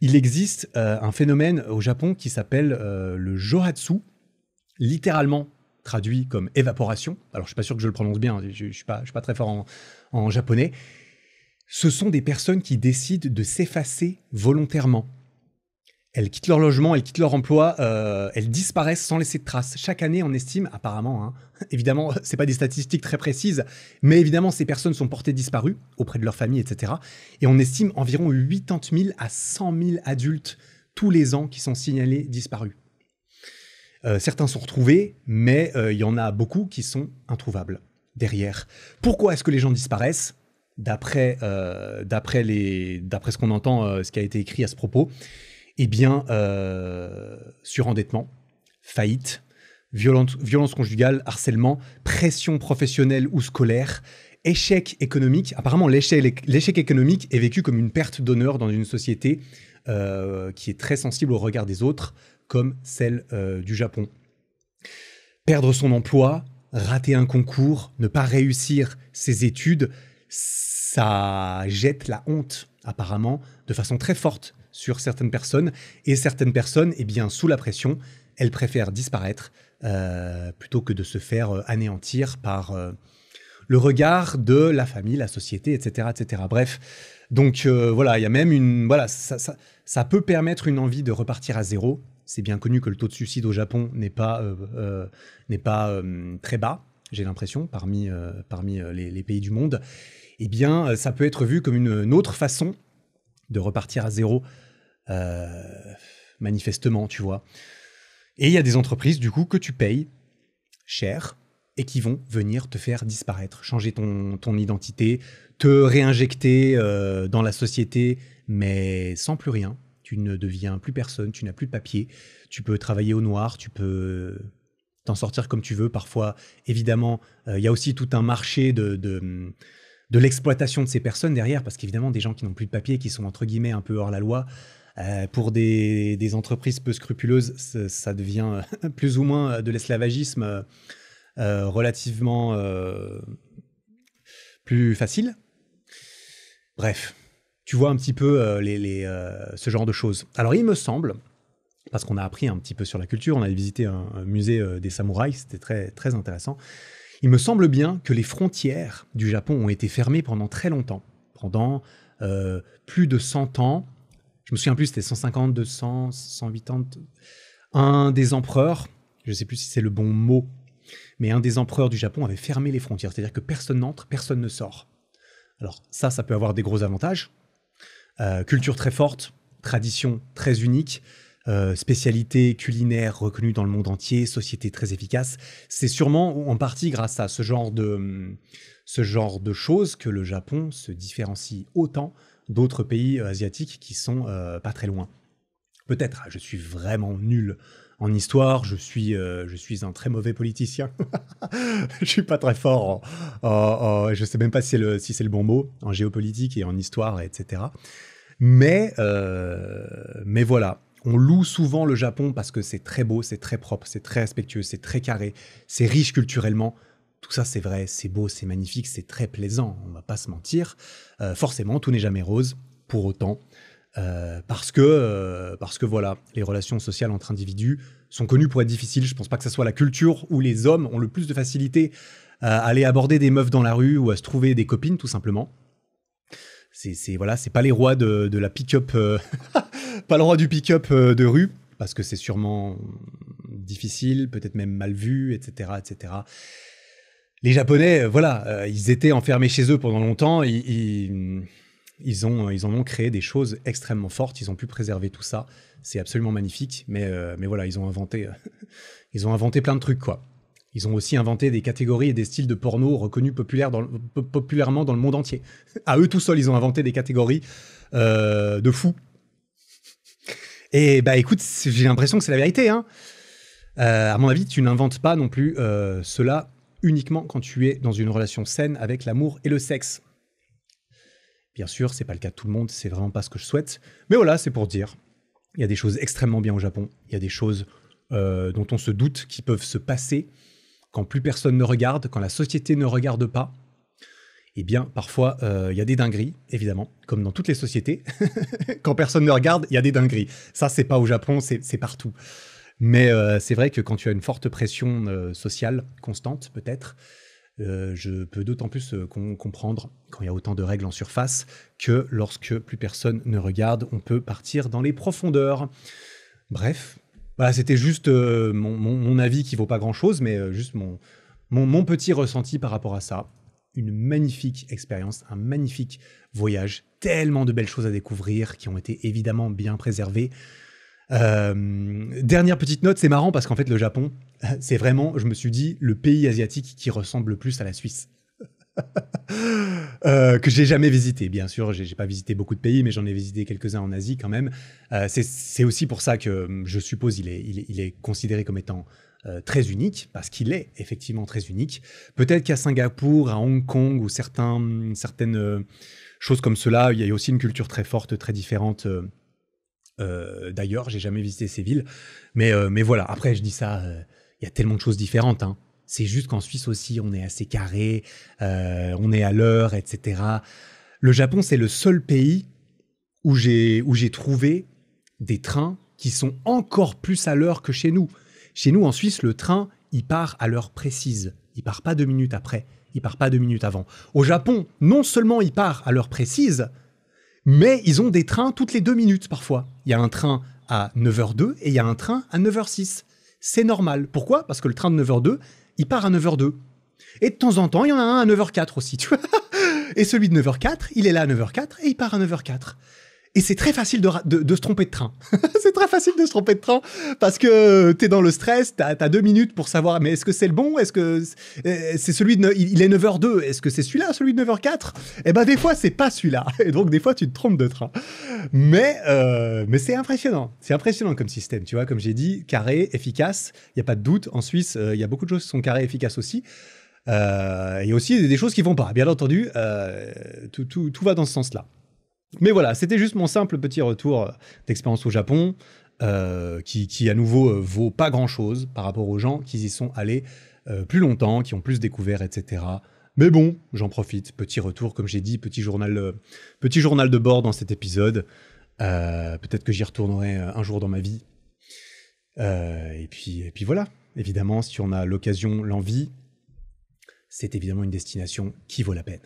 il existe un phénomène au Japon qui s'appelle le Johatsu, littéralement traduit comme évaporation. Alors, je suis pas sûr que je le prononce bien, je suis pas très fort en japonais. Ce sont des personnes qui décident de s'effacer volontairement. Elles quittent leur logement, elles quittent leur emploi, elles disparaissent sans laisser de traces. Chaque année, on estime, apparemment, hein, évidemment, c'est pas des statistiques très précises, mais évidemment, ces personnes sont portées disparues auprès de leur famille, etc. Et on estime environ 80 000 à 100 000 adultes tous les ans qui sont signalés disparus. Certains sont retrouvés, mais il y en a beaucoup qui sont introuvables derrière. Pourquoi est-ce que les gens disparaissent ? D'après ce qu'on entend, ce qui a été écrit à ce propos, eh bien, surendettement, faillite, violence conjugale, harcèlement, pression professionnelle ou scolaire, échec économique. Apparemment, l'échec économique est vécu comme une perte d'honneur dans une société qui est très sensible au regard des autres, comme celle du Japon. Perdre son emploi, rater un concours, ne pas réussir ses études, ça jette la honte, apparemment, de façon très forte sur certaines personnes. Et certaines personnes, eh bien, sous la pression, elles préfèrent disparaître plutôt que de se faire anéantir par le regard de la famille, la société, etc. etc. Bref, donc voilà, il y a même une... Voilà, ça peut permettre une envie de repartir à zéro. C'est bien connu que le taux de suicide au Japon n'est pas très bas, j'ai l'impression, parmi les pays du monde. Eh bien, ça peut être vu comme une autre façon de repartir à zéro, manifestement, tu vois. Et il y a des entreprises, du coup, que tu payes cher et qui vont venir te faire disparaître, changer ton identité, te réinjecter dans la société, mais sans plus rien. Tu ne deviens plus personne, tu n'as plus de papier, tu peux travailler au noir, tu peux t'en sortir comme tu veux. Parfois, évidemment, il y a aussi tout un marché de l'exploitation de ces personnes derrière, parce qu'évidemment, des gens qui n'ont plus de papier, qui sont entre guillemets un peu hors la loi, pour des entreprises peu scrupuleuses, ça devient plus ou moins de l'esclavagisme relativement plus facile. Bref, tu vois un petit peu ce genre de choses. Alors il me semble, parce qu'on a appris un petit peu sur la culture, on a visité un musée des samouraïs, c'était très, très intéressant. Il me semble bien que les frontières du Japon ont été fermées pendant très longtemps, pendant plus de 100 ans. Je me souviens plus, c'était 150, 200, 180. Un des empereurs, je ne sais plus si c'est le bon mot, mais un des empereurs du Japon avait fermé les frontières, c'est-à-dire que personne n'entre, personne ne sort. Alors ça peut avoir des gros avantages. Culture très forte, tradition très unique, spécialité culinaire reconnue dans le monde entier, société très efficace. C'est sûrement en partie grâce à ce genre de choses que le Japon se différencie autant d'autres pays asiatiques qui sont pas très loin. Peut-être, je suis vraiment nul en histoire, je suis un très mauvais politicien. Je suis pas très fort je sais même pas si c'est le bon mot, en géopolitique et en histoire, etc. Mais voilà, on loue souvent le Japon parce que c'est très beau, c'est très propre, c'est très respectueux, c'est très carré, c'est riche culturellement. Tout ça, c'est vrai, c'est beau, c'est magnifique, c'est très plaisant, on va pas se mentir. Forcément, tout n'est jamais rose, pour autant. Parce que voilà, les relations sociales entre individus sont connues pour être difficiles. Je pense pas que ce soit la culture où les hommes ont le plus de facilité à aller aborder des meufs dans la rue ou à se trouver des copines, tout simplement. C'est pas les rois de la pick-up, pas le roi du pick-up de rue, parce que c'est sûrement difficile, peut-être même mal vu, etc., etc. Les Japonais, voilà, ils étaient enfermés chez eux pendant longtemps. Ils en ont créé des choses extrêmement fortes. Ils ont pu préserver tout ça. C'est absolument magnifique. Mais voilà, ils ont inventé, ils ont inventé plein de trucs, quoi. Ils ont aussi inventé des catégories et des styles de porno reconnus populairement dans le monde entier. À eux tout seuls, ils ont inventé des catégories de fous. Et bah écoute, j'ai l'impression que c'est la vérité, hein. À mon avis, tu n'inventes pas non plus cela uniquement quand tu es dans une relation saine avec l'amour et le sexe. Bien sûr, c'est pas le cas de tout le monde, c'est vraiment pas ce que je souhaite. Mais voilà, c'est pour dire, il y a des choses extrêmement bien au Japon. Il y a des choses dont on se doute qui peuvent se passer quand plus personne ne regarde, quand la société ne regarde pas. Eh bien, parfois, il y a des dingueries, évidemment, comme dans toutes les sociétés. Quand personne ne regarde, il y a des dingueries. Ça, c'est pas au Japon, c'est partout. Mais c'est vrai que quand tu as une forte pression sociale, constante peut-être, je peux d'autant plus comprendre, quand il y a autant de règles en surface, que lorsque plus personne ne regarde, on peut partir dans les profondeurs. Bref, voilà, c'était juste mon avis qui vaut pas grand-chose, mais juste mon petit ressenti par rapport à ça. Une magnifique expérience, un magnifique voyage, tellement de belles choses à découvrir qui ont été évidemment bien préservées. Dernière petite note, c'est marrant parce qu'en fait le Japon, c'est vraiment, je me suis dit, le pays asiatique qui ressemble le plus à la Suisse. Que j'ai jamais visité, bien sûr, j'ai pas visité beaucoup de pays, mais j'en ai visité quelques-uns en Asie quand même. C'est aussi pour ça que je suppose il est considéré comme étant très unique, parce qu'il est effectivement très unique. Peut-être qu'à Singapour, à Hong Kong, ou certaines choses comme cela, il y a aussi une culture très forte, très différente. D'ailleurs, j'ai jamais visité ces villes, mais voilà. Après, je dis ça, il y a tellement de choses différentes, hein. C'est juste qu'en Suisse aussi, on est assez carré, on est à l'heure, etc. Le Japon, c'est le seul pays où j'ai trouvé des trains qui sont encore plus à l'heure que chez nous. Chez nous, en Suisse, le train, il part à l'heure précise. Il part pas 2 minutes après, il part pas 2 minutes avant. Au Japon, non seulement il part à l'heure précise, mais ils ont des trains toutes les 2 minutes parfois. Il y a un train à 9h02 et il y a un train à 9h06. C'est normal. Pourquoi ? Parce que le train de 9h02, il part à 9h02. Et de temps en temps, il y en a un à 9h04 aussi, tu vois. Et celui de 9h04, il est là à 9h04 et il part à 9h04. Et c'est très facile de se tromper de train. C'est très facile de se tromper de train parce que t'es dans le stress, t'as 2 minutes pour savoir, mais est-ce que c'est le bon ? Est-ce que c'est celui de... Il est 9h02, est-ce que c'est celui-là, celui de 9h04 ? Eh ben des fois, c'est pas celui-là. Et donc des fois, tu te trompes de train. Mais c'est impressionnant. C'est impressionnant comme système, tu vois, comme j'ai dit, carré, efficace. Il n'y a pas de doute. En Suisse, il y a beaucoup de choses qui sont carrées, efficaces aussi. Il y a aussi des choses qui vont pas. Bien entendu, tout va dans ce sens-là. Mais voilà, c'était juste mon simple petit retour d'expérience au Japon, qui à nouveau vaut pas grand-chose par rapport aux gens qui y sont allés plus longtemps, qui ont plus découvert, etc. Mais bon, j'en profite, petit retour, comme j'ai dit, petit journal de bord dans cet épisode. Peut-être que j'y retournerai un jour dans ma vie. Et puis voilà, évidemment, si on a l'occasion, l'envie, c'est évidemment une destination qui vaut la peine.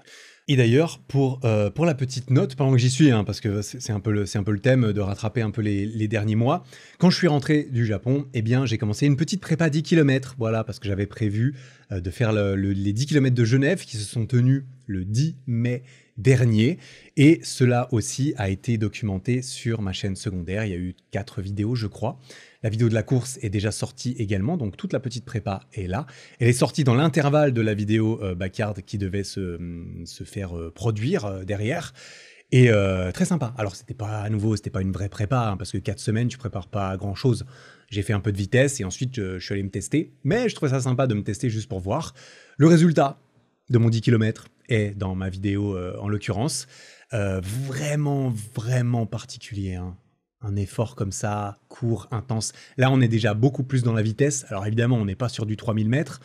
Et d'ailleurs, pour la petite note, pendant que j'y suis, hein, parce que c'est un peu le thème de rattraper un peu les derniers mois, quand je suis rentré du Japon, eh bien, j'ai commencé une petite prépa 10 km, voilà, parce que j'avais prévu de faire les 10 km de Genève qui se sont tenus le 10 mai dernier, et cela aussi a été documenté sur ma chaîne secondaire. Il y a eu 4 vidéos, je crois. La vidéo de la course est déjà sortie également, donc toute la petite prépa est là. Elle est sortie dans l'intervalle de la vidéo Backyard qui devait se faire produire derrière. Et très sympa. Alors c'était pas une vraie prépa, hein, parce que 4 semaines, tu prépares pas grand chose. J'ai fait un peu de vitesse et ensuite je suis allé me tester. Mais je trouvais ça sympa de me tester juste pour voir. Le résultat de mon 10 km est dans ma vidéo en l'occurrence. Vraiment, vraiment particulier, hein. Un effort comme ça, court, intense. Là, on est déjà beaucoup plus dans la vitesse. Alors évidemment, on n'est pas sur du 3000 mètres,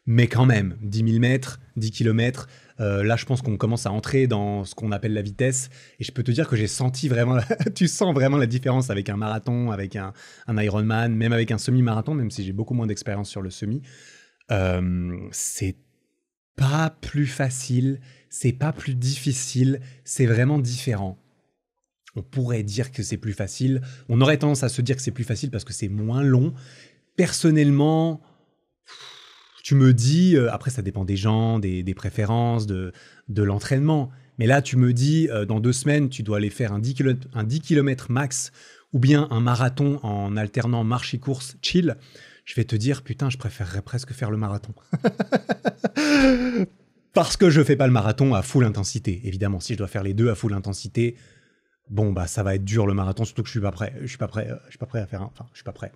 mais quand même, 10 000 mètres, 10 km. Là, je pense qu'on commence à entrer dans ce qu'on appelle la vitesse. Et je peux te dire que j'ai senti vraiment... tu sens vraiment la différence avec un marathon, avec un Ironman, même avec un semi-marathon, même si j'ai beaucoup moins d'expérience sur le semi. C'est pas plus facile, c'est pas plus difficile, c'est vraiment différent. On pourrait dire que c'est plus facile. On aurait tendance à se dire que c'est plus facile parce que c'est moins long. Personnellement, Tu me dis, après ça dépend des gens, des préférences, de l'entraînement, mais là tu me dis, dans 2 semaines, tu dois aller faire un 10 km max, ou bien un marathon en alternant marche et course chill, je vais te dire, putain, je préférerais presque faire le marathon. Parce que je fais pas le marathon à full intensité. Évidemment, si je dois faire les deux à full intensité, bon, bah, ça va être dur le marathon, surtout que je suis pas prêt. Je suis pas prêt à faire enfin, je suis pas prêt.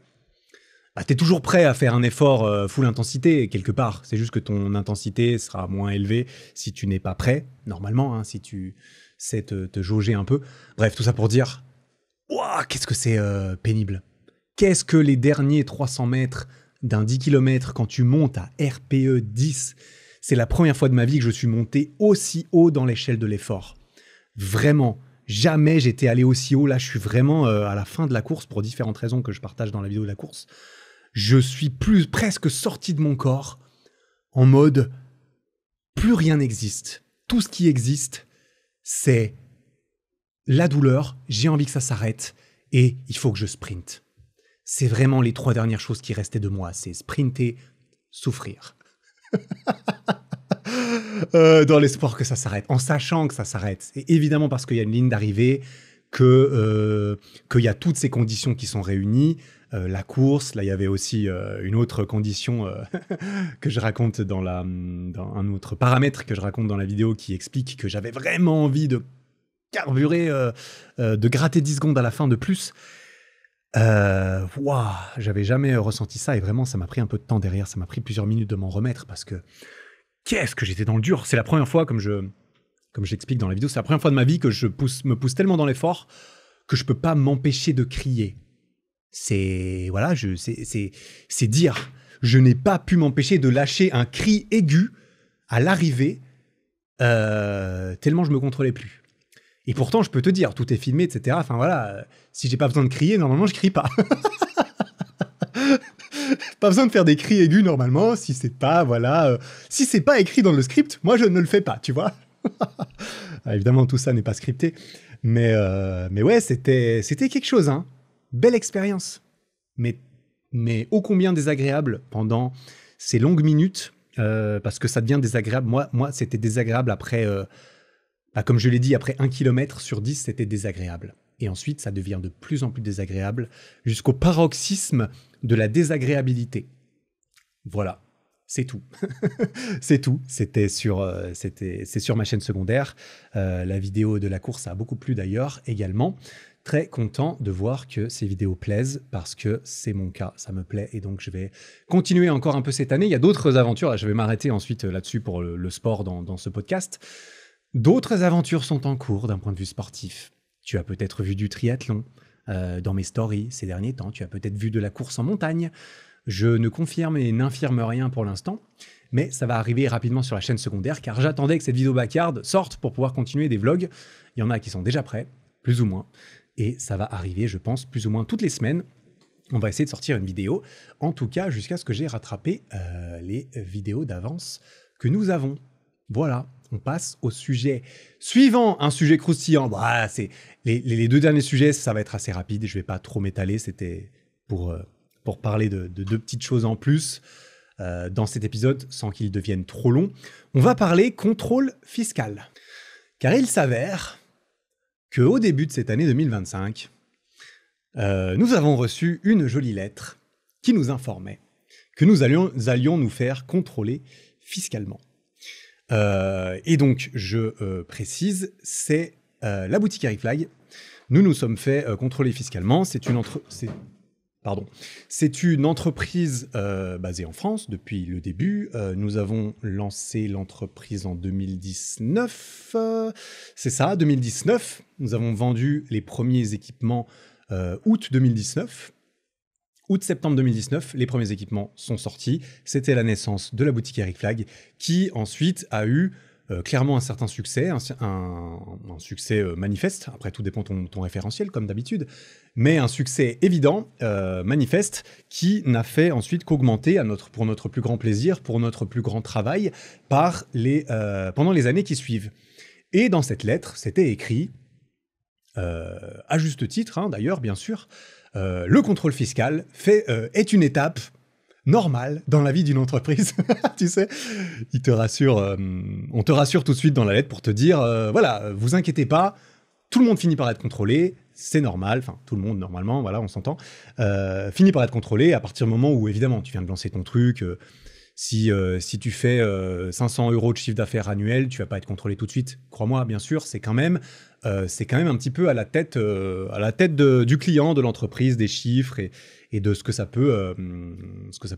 Bah, t'es toujours prêt à faire un effort full intensité, quelque part. C'est juste que ton intensité sera moins élevée si tu n'es pas prêt, normalement, hein, si tu sais te jauger un peu. Bref, tout ça pour dire, ouah, qu'est-ce que c'est pénible. Qu'est-ce que les derniers 300 mètres d'un 10 km quand tu montes à RPE 10, c'est la première fois de ma vie que je suis monté aussi haut dans l'échelle de l'effort. Vraiment, jamais j'étais allé aussi haut. Là, je suis vraiment à la fin de la course pour différentes raisons que je partage dans la vidéo de la course. Je suis presque sorti de mon corps en mode plus rien n'existe. Tout ce qui existe, c'est la douleur, j'ai envie que ça s'arrête et il faut que je sprinte. C'est vraiment les 3 dernières choses qui restaient de moi, c'est sprinter, souffrir. Dans l'espoir que ça s'arrête, en sachant que ça s'arrête. Et évidemment parce qu'il y a une ligne d'arrivée, qu'il y a toutes ces conditions qui sont réunies. La course, là il y avait aussi une autre condition que je raconte dans un autre paramètre que je raconte dans la vidéo qui explique que j'avais vraiment envie de carburer, de gratter 10 secondes à la fin de plus. Wow, j'avais jamais ressenti ça et vraiment ça m'a pris un peu de temps derrière, ça m'a pris plusieurs minutes de m'en remettre parce que qu'est-ce que j'étais dans le dur. C'est la première fois, comme j'explique dans la vidéo, c'est la première fois de ma vie que je me pousse tellement dans l'effort que je peux pas m'empêcher de crier. C'est dire, je n'ai pas pu m'empêcher de lâcher un cri aigu à l'arrivée tellement je me contrôlais plus. Et pourtant, je peux te dire, tout est filmé, etc. Enfin voilà, si j'ai pas besoin de crier, normalement, je crie pas. Pas besoin de faire des cris aigus normalement, si c'est pas, si c'est pas écrit dans le script, moi je ne le fais pas, tu vois. Évidemment, tout ça n'est pas scripté, mais ouais, c'était quelque chose, hein. Belle expérience, mais ô combien désagréable pendant ces longues minutes, parce que ça devient désagréable. Moi, c'était désagréable après. Comme je l'ai dit, après 1 km sur 10, c'était désagréable. Et ensuite, ça devient de plus en plus désagréable jusqu'au paroxysme de la désagréabilité. Voilà, c'est tout. C'est tout. C'est sur ma chaîne secondaire. La vidéo de la course a beaucoup plu d'ailleurs également. Très content de voir que ces vidéos plaisent parce que c'est mon cas, ça me plaît et donc je vais continuer encore un peu cette année. Il y a d'autres aventures, là, je vais m'arrêter ensuite là-dessus pour le sport dans ce podcast. D'autres aventures sont en cours d'un point de vue sportif. Tu as peut-être vu du triathlon dans mes stories ces derniers temps. Tu as peut-être vu de la course en montagne. Je ne confirme et n'infirme rien pour l'instant, mais ça va arriver rapidement sur la chaîne secondaire car j'attendais que cette vidéo backyard sorte pour pouvoir continuer des vlogs. Il y en a qui sont déjà prêts, plus ou moins, et ça va arriver, je pense, plus ou moins toutes les semaines. On va essayer de sortir une vidéo, en tout cas jusqu'à ce que j'ai rattrapé les vidéos d'avance que nous avons. Voilà. On passe au sujet suivant, un sujet croustillant. Bah, c'est les 2 derniers sujets, ça va être assez rapide. Je ne vais pas trop m'étaler. C'était pour parler de 2 petites choses en plus dans cet épisode sans qu'il devienne trop long. On va parler contrôle fiscal. Car il s'avère qu'au début de cette année 2025, nous avons reçu une jolie lettre qui nous informait que nous allions nous faire contrôler fiscalement. Et donc, je précise, c'est la boutique Harryflag. Nous nous sommes fait contrôler fiscalement. C'est une entreprise basée en France depuis le début. Nous avons lancé l'entreprise en 2019. C'est ça, 2019. Nous avons vendu les premiers équipements août 2019. Août-septembre 2019, les premiers équipements sont sortis. C'était la naissance de la boutique Harryflag qui ensuite a eu clairement un certain succès, un succès manifeste. Après, tout dépend de ton référentiel, comme d'habitude. Mais un succès évident, manifeste, qui n'a fait ensuite qu'augmenter pour notre plus grand plaisir, pour notre plus grand travail, pendant les années qui suivent. Et dans cette lettre, c'était écrit, à juste titre, hein, d'ailleurs, bien sûr, le contrôle fiscal est une étape normal dans la vie d'une entreprise. Tu sais, il te rassure, on te rassure tout de suite dans la lettre pour te dire, voilà, vous inquiétez pas, tout le monde finit par être contrôlé, c'est normal, enfin tout le monde normalement, voilà, on s'entend, finit par être contrôlé à partir du moment où évidemment tu viens de lancer ton truc. Si tu fais 500 € de chiffre d'affaires annuel, tu vas pas être contrôlé tout de suite. Crois-moi, bien sûr, c'est quand même un petit peu à la tête du client, de l'entreprise, des chiffres et de ce que ça peut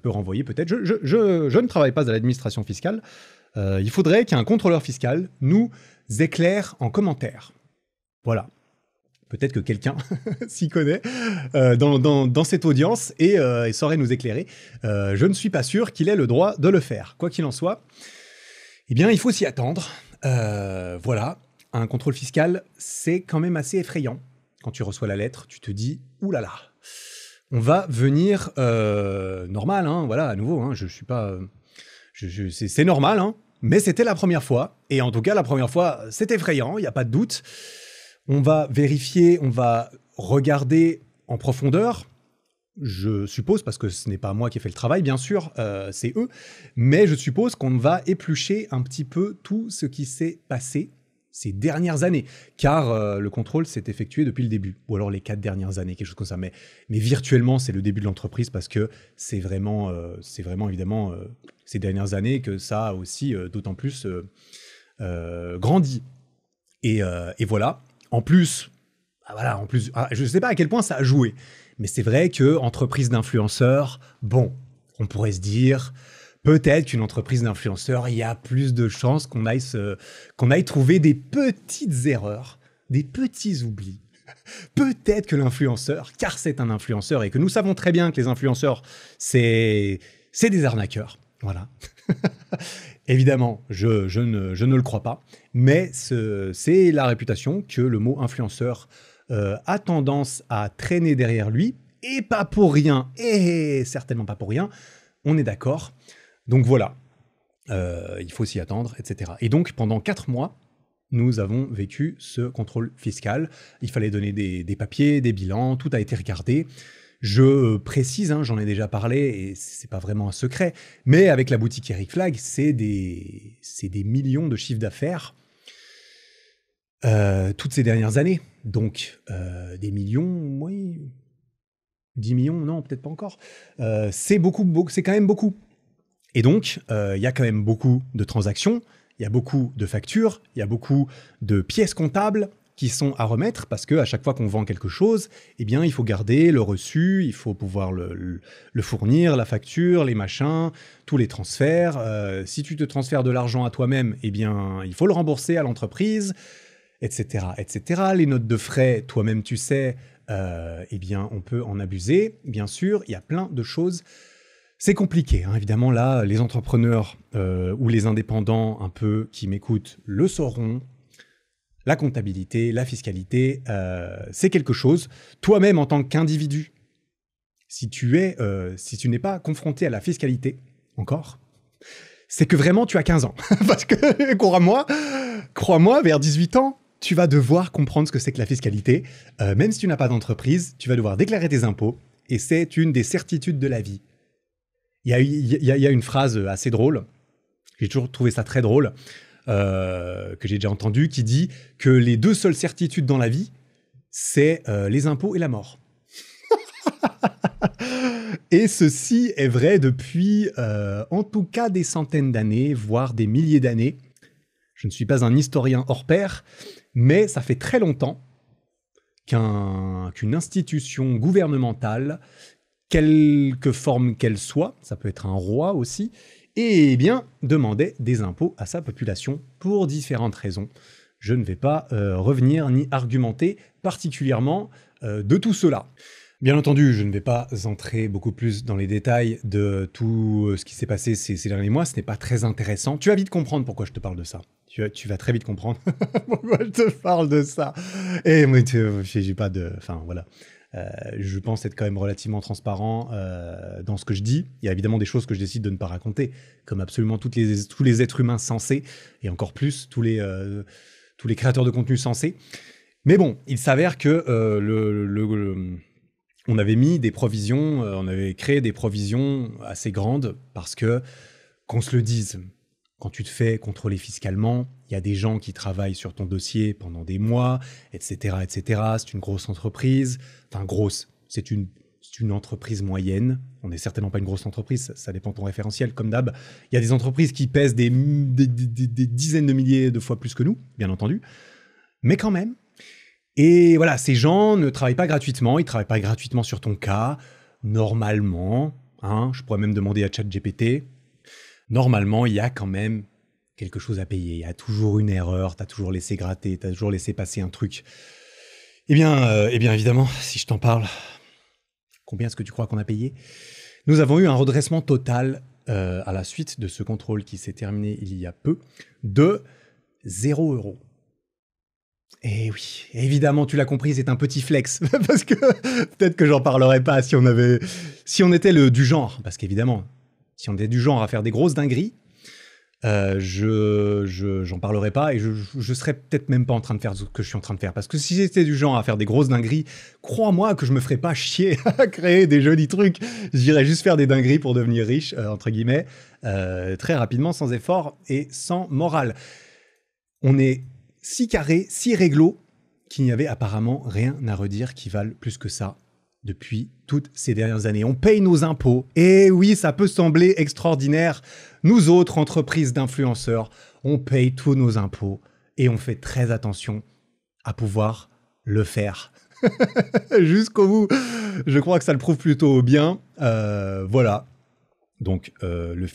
renvoyer peut-être. Je ne travaille pas à l'administration fiscale. Il faudrait qu'un contrôleur fiscal nous éclaire en commentaire. Voilà. Peut-être que quelqu'un s'y connaît dans cette audience et saurait nous éclairer. Je ne suis pas sûr qu'il ait le droit de le faire. Quoi qu'il en soit, eh bien, il faut s'y attendre. Voilà, un contrôle fiscal, c'est quand même assez effrayant. Quand tu reçois la lettre, tu te dis « Ouh là là, on va venir normal, hein, voilà, à nouveau, hein, je suis pas... c'est normal, hein, mais c'était la première fois. Et en tout cas, la première fois, c'est effrayant, il n'y a pas de doute. On va vérifier, on va regarder en profondeur, je suppose, parce que ce n'est pas moi qui ai fait le travail, bien sûr, c'est eux, mais je suppose qu'on va éplucher un petit peu tout ce qui s'est passé ces dernières années, car le contrôle s'est effectué depuis le début, ou alors les 4 dernières années, quelque chose comme ça, mais virtuellement, c'est le début de l'entreprise, parce que c'est vraiment évidemment ces dernières années que ça a aussi d'autant plus grandi. Et voilà. En plus, je ne sais pas à quel point ça a joué, mais c'est vrai que entreprise d'influenceurs, bon, on pourrait se dire, peut-être qu'une entreprise d'influenceurs, il y a plus de chances qu'on aille trouver des petites erreurs, des petits oublis. Peut-être que l'influenceur, car c'est un influenceur, et que nous savons très bien que les influenceurs, c'est des arnaqueurs, voilà. Évidemment, je ne le crois pas, mais c'est la réputation que le mot influenceur a tendance à traîner derrière lui, et pas pour rien, et certainement pas pour rien, on est d'accord. Donc voilà, il faut s'y attendre, etc. Et donc pendant 4 mois, nous avons vécu ce contrôle fiscal. Il fallait donner des papiers, des bilans, tout a été regardé. Je précise, hein, j'en ai déjà parlé et c'est pas vraiment un secret, mais avec la boutique Eric Flag, c'est des millions de chiffres d'affaires toutes ces dernières années. Donc des millions, oui, 10 millions, non, peut-être pas encore. C'est c'est quand même beaucoup. Et donc, il y a quand même beaucoup de transactions, il y a beaucoup de factures, il y a beaucoup de pièces comptables qui sont à remettre, parce qu'à chaque fois qu'on vend quelque chose, eh bien, il faut garder le reçu, il faut pouvoir le fournir, la facture, les machins, tous les transferts. Si tu te transfères de l'argent à toi-même, eh bien, il faut le rembourser à l'entreprise, etc., etc. Les notes de frais, toi-même, tu sais, eh bien, on peut en abuser. Bien sûr, il y a plein de choses. C'est compliqué, hein. Évidemment, là, les entrepreneurs ou les indépendants un peu qui m'écoutent le sauront. La comptabilité, la fiscalité, c'est quelque chose. Toi-même, en tant qu'individu, si tu n'es pas confronté à la fiscalité, encore, c'est que vraiment, tu as 15 ans. Parce que, crois-moi, vers 18 ans, tu vas devoir comprendre ce que c'est que la fiscalité. Même si tu n'as pas d'entreprise, tu vas devoir déclarer tes impôts. Et c'est une des certitudes de la vie. Il y a une phrase assez drôle. J'ai toujours trouvé ça très drôle. Que j'ai déjà entendu, qui dit que les 2 seules certitudes dans la vie, c'est les impôts et la mort. Et ceci est vrai depuis, en tout cas, des centaines d'années, voire des milliers d'années. Je ne suis pas un historien hors pair, mais ça fait très longtemps qu'une institution gouvernementale, quelque forme qu'elle soit, ça peut être un roi aussi, et bien, demandait des impôts à sa population pour différentes raisons. Je ne vais pas revenir ni argumenter particulièrement de tout cela. Bien entendu, je ne vais pas entrer beaucoup plus dans les détails de tout ce qui s'est passé ces derniers mois. Ce n'est pas très intéressant. Tu vas vite comprendre pourquoi je te parle de ça. Tu vas très vite comprendre pourquoi je te parle de ça. Et moi, j'ai pas de... Enfin, voilà. Je pense être quand même relativement transparent dans ce que je dis. Il y a évidemment des choses que je décide de ne pas raconter, comme absolument tous les êtres humains sensés, et encore plus tous les créateurs de contenu sensés. Mais bon, il s'avère que on avait mis des provisions, on avait créé des provisions assez grandes parce que, qu'on se le dise, quand tu te fais contrôler fiscalement, il y a des gens qui travaillent sur ton dossier pendant des mois, etc., etc. C'est une grosse entreprise. Enfin, grosse, c'est une entreprise moyenne. On n'est certainement pas une grosse entreprise, ça dépend de ton référentiel, comme d'hab. Il y a des entreprises qui pèsent des dizaines de milliers de fois plus que nous, bien entendu. Mais quand même. Et voilà, ces gens ne travaillent pas gratuitement, ils ne travaillent pas gratuitement sur ton cas. Normalement, je pourrais même demander à ChatGPT, normalement, il y a quand même quelque chose à payer. Il y a toujours une erreur, tu as toujours laissé gratter, tu as toujours laissé passer un truc. Eh bien, évidemment, si je t'en parle, combien est-ce que tu crois qu'on a payé ? Nous avons eu un redressement total à la suite de ce contrôle qui s'est terminé il y a peu de 0 €. Et oui, évidemment, tu l'as compris, c'est un petit flex, parce que peut-être que j'en parlerais pas si on était du genre, parce qu'évidemment, si on était du genre à faire des grosses dingueries, j'en parlerai pas et je serais peut-être même pas en train de faire ce que je suis en train de faire. Parce que si j'étais du genre à faire des grosses dingueries, crois-moi que je me ferais pas chier à créer des jolis trucs. J'irais juste faire des dingueries pour devenir riche, entre guillemets, très rapidement, sans effort et sans morale. On est si carré, si réglo, qu'il n'y avait apparemment rien à redire qui vale plus que ça depuis toutes ces dernières années. On paye nos impôts. Et oui, ça peut sembler extraordinaire. Nous autres, entreprises d'influenceurs, on paye tous nos impôts et on fait très attention à pouvoir le faire. Jusqu'au bout. Je crois que ça le prouve plutôt bien. Voilà. Donc, le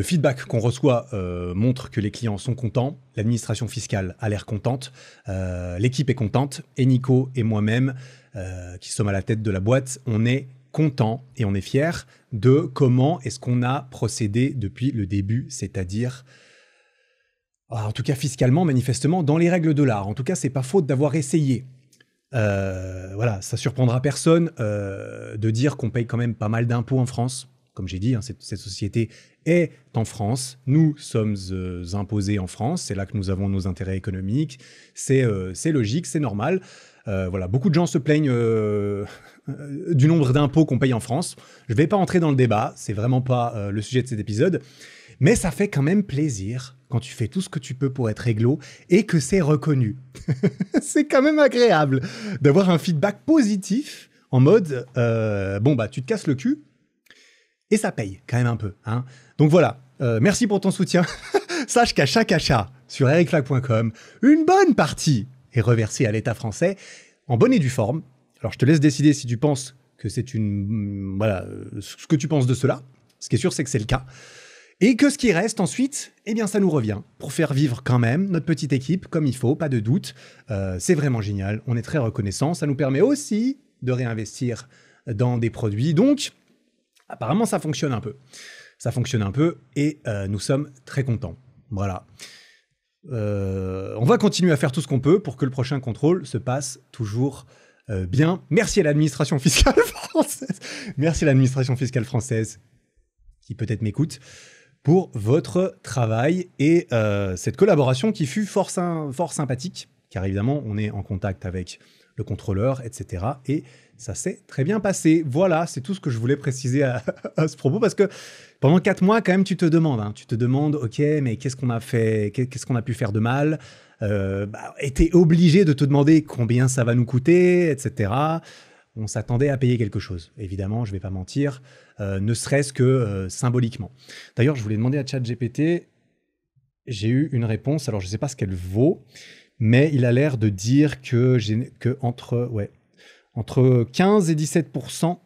feedback qu'on reçoit montre que les clients sont contents, l'administration fiscale a l'air contente, l'équipe est contente, et Nico et moi-même, qui sommes à la tête de la boîte, on est contents et on est fiers de comment est-ce qu'on a procédé depuis le début, c'est-à-dire, en tout cas fiscalement, manifestement, dans les règles de l'art. En tout cas, c'est pas faute d'avoir essayé. Voilà, ça surprendra personne de dire qu'on paye quand même pas mal d'impôts en France. Comme j'ai dit, cette société est en France. Nous sommes imposés en France. C'est là que nous avons nos intérêts économiques. C'est logique, c'est normal. Voilà, beaucoup de gens se plaignent du nombre d'impôts qu'on paye en France. Je ne vais pas entrer dans le débat. C'est vraiment pas le sujet de cet épisode. Mais ça fait quand même plaisir quand tu fais tout ce que tu peux pour être réglo et que c'est reconnu. C'est quand même agréable d'avoir un feedback positif en mode tu te casses le cul. Et ça paye quand même un peu. Donc voilà, merci pour ton soutien. Sache qu'à chaque achat sur ericflag.com, une bonne partie est reversée à l'État français en bonne et due forme. Alors je te laisse décider si tu penses que c'est ce que tu penses de cela. Ce qui est sûr, c'est que c'est le cas. Et que ce qui reste ensuite, ça nous revient pour faire vivre quand même notre petite équipe comme il faut, pas de doute. C'est vraiment génial, on est très reconnaissants. Ça nous permet aussi de réinvestir dans des produits. Donc, apparemment, ça fonctionne un peu. Ça fonctionne un peu et nous sommes très contents. Voilà. On va continuer à faire tout ce qu'on peut pour que le prochain contrôle se passe toujours bien. Merci à l'administration fiscale française. Merci à l'administration fiscale française qui peut-être m'écoute pour votre travail et cette collaboration qui fut fort sympathique, car évidemment, on est en contact avec le contrôleur, etc. Et ça s'est très bien passé. Voilà, c'est tout ce que je voulais préciser à ce propos, parce que pendant 4 mois, quand même, tu te demandes, ok, mais qu'est-ce qu'on a fait, qu'est-ce qu'on a pu faire de mal, et t'es obligé de te demander combien ça va nous coûter, etc. On s'attendait à payer quelque chose, évidemment, je ne vais pas mentir, ne serait-ce que symboliquement. D'ailleurs, je voulais demander à ChatGPT, j'ai eu une réponse, alors je ne sais pas ce qu'elle vaut, mais il a l'air de dire que entre 15 et 17%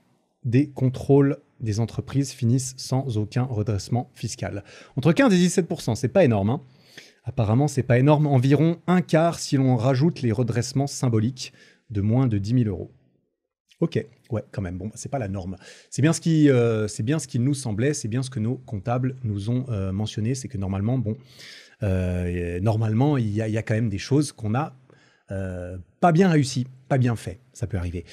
des contrôles des entreprises finissent sans aucun redressement fiscal. Entre 15 et 17%, c'est pas énorme. Apparemment, c'est pas énorme. Environ un quart si l'on rajoute les redressements symboliques de moins de 10 000 €. Ok, ouais, quand même. Bon, c'est pas la norme. C'est bien ce qui nous semblait, c'est bien ce que nos comptables nous ont mentionné, c'est que normalement, il y a quand même des choses qu'on a pas bien réussi, pas bien fait. Ça peut arriver.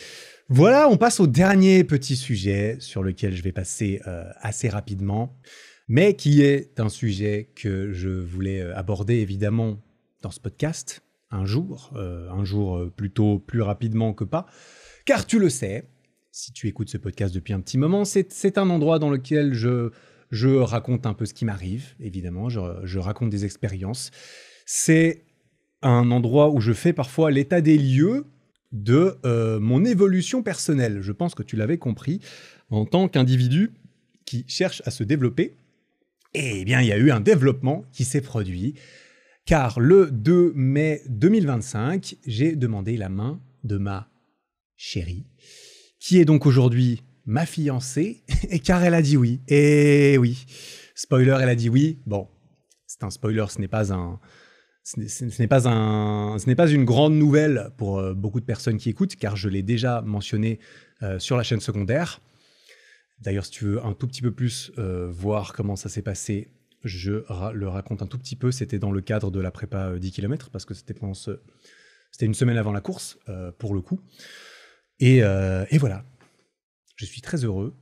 Voilà, on passe au dernier petit sujet sur lequel je vais passer assez rapidement, mais qui est un sujet que je voulais aborder évidemment dans ce podcast un jour plutôt plus rapidement que pas, Car tu le sais, si tu écoutes ce podcast depuis un petit moment, c'est un endroit dans lequel je raconte un peu ce qui m'arrive, évidemment, je raconte des expériences. C'est un endroit où je fais parfois l'état des lieux de mon évolution personnelle. Je pense que tu l'avais compris, en tant qu'individu qui cherche à se développer. Eh bien, il y a eu un développement qui s'est produit, car le 2 mai 2025, j'ai demandé la main de ma chérie, qui est donc aujourd'hui ma fiancée, et car elle a dit oui. Et oui, spoiler, elle a dit oui. Bon, c'est un spoiler, ce n'est pas une grande nouvelle pour beaucoup de personnes qui écoutent, car je l'ai déjà mentionné sur la chaîne secondaire. D'ailleurs, si tu veux un tout petit peu plus voir comment ça s'est passé, je le raconte un tout petit peu. C'était dans le cadre de la prépa 10 km, parce que c'était une semaine avant la course, pour le coup. Et voilà, je suis très heureux.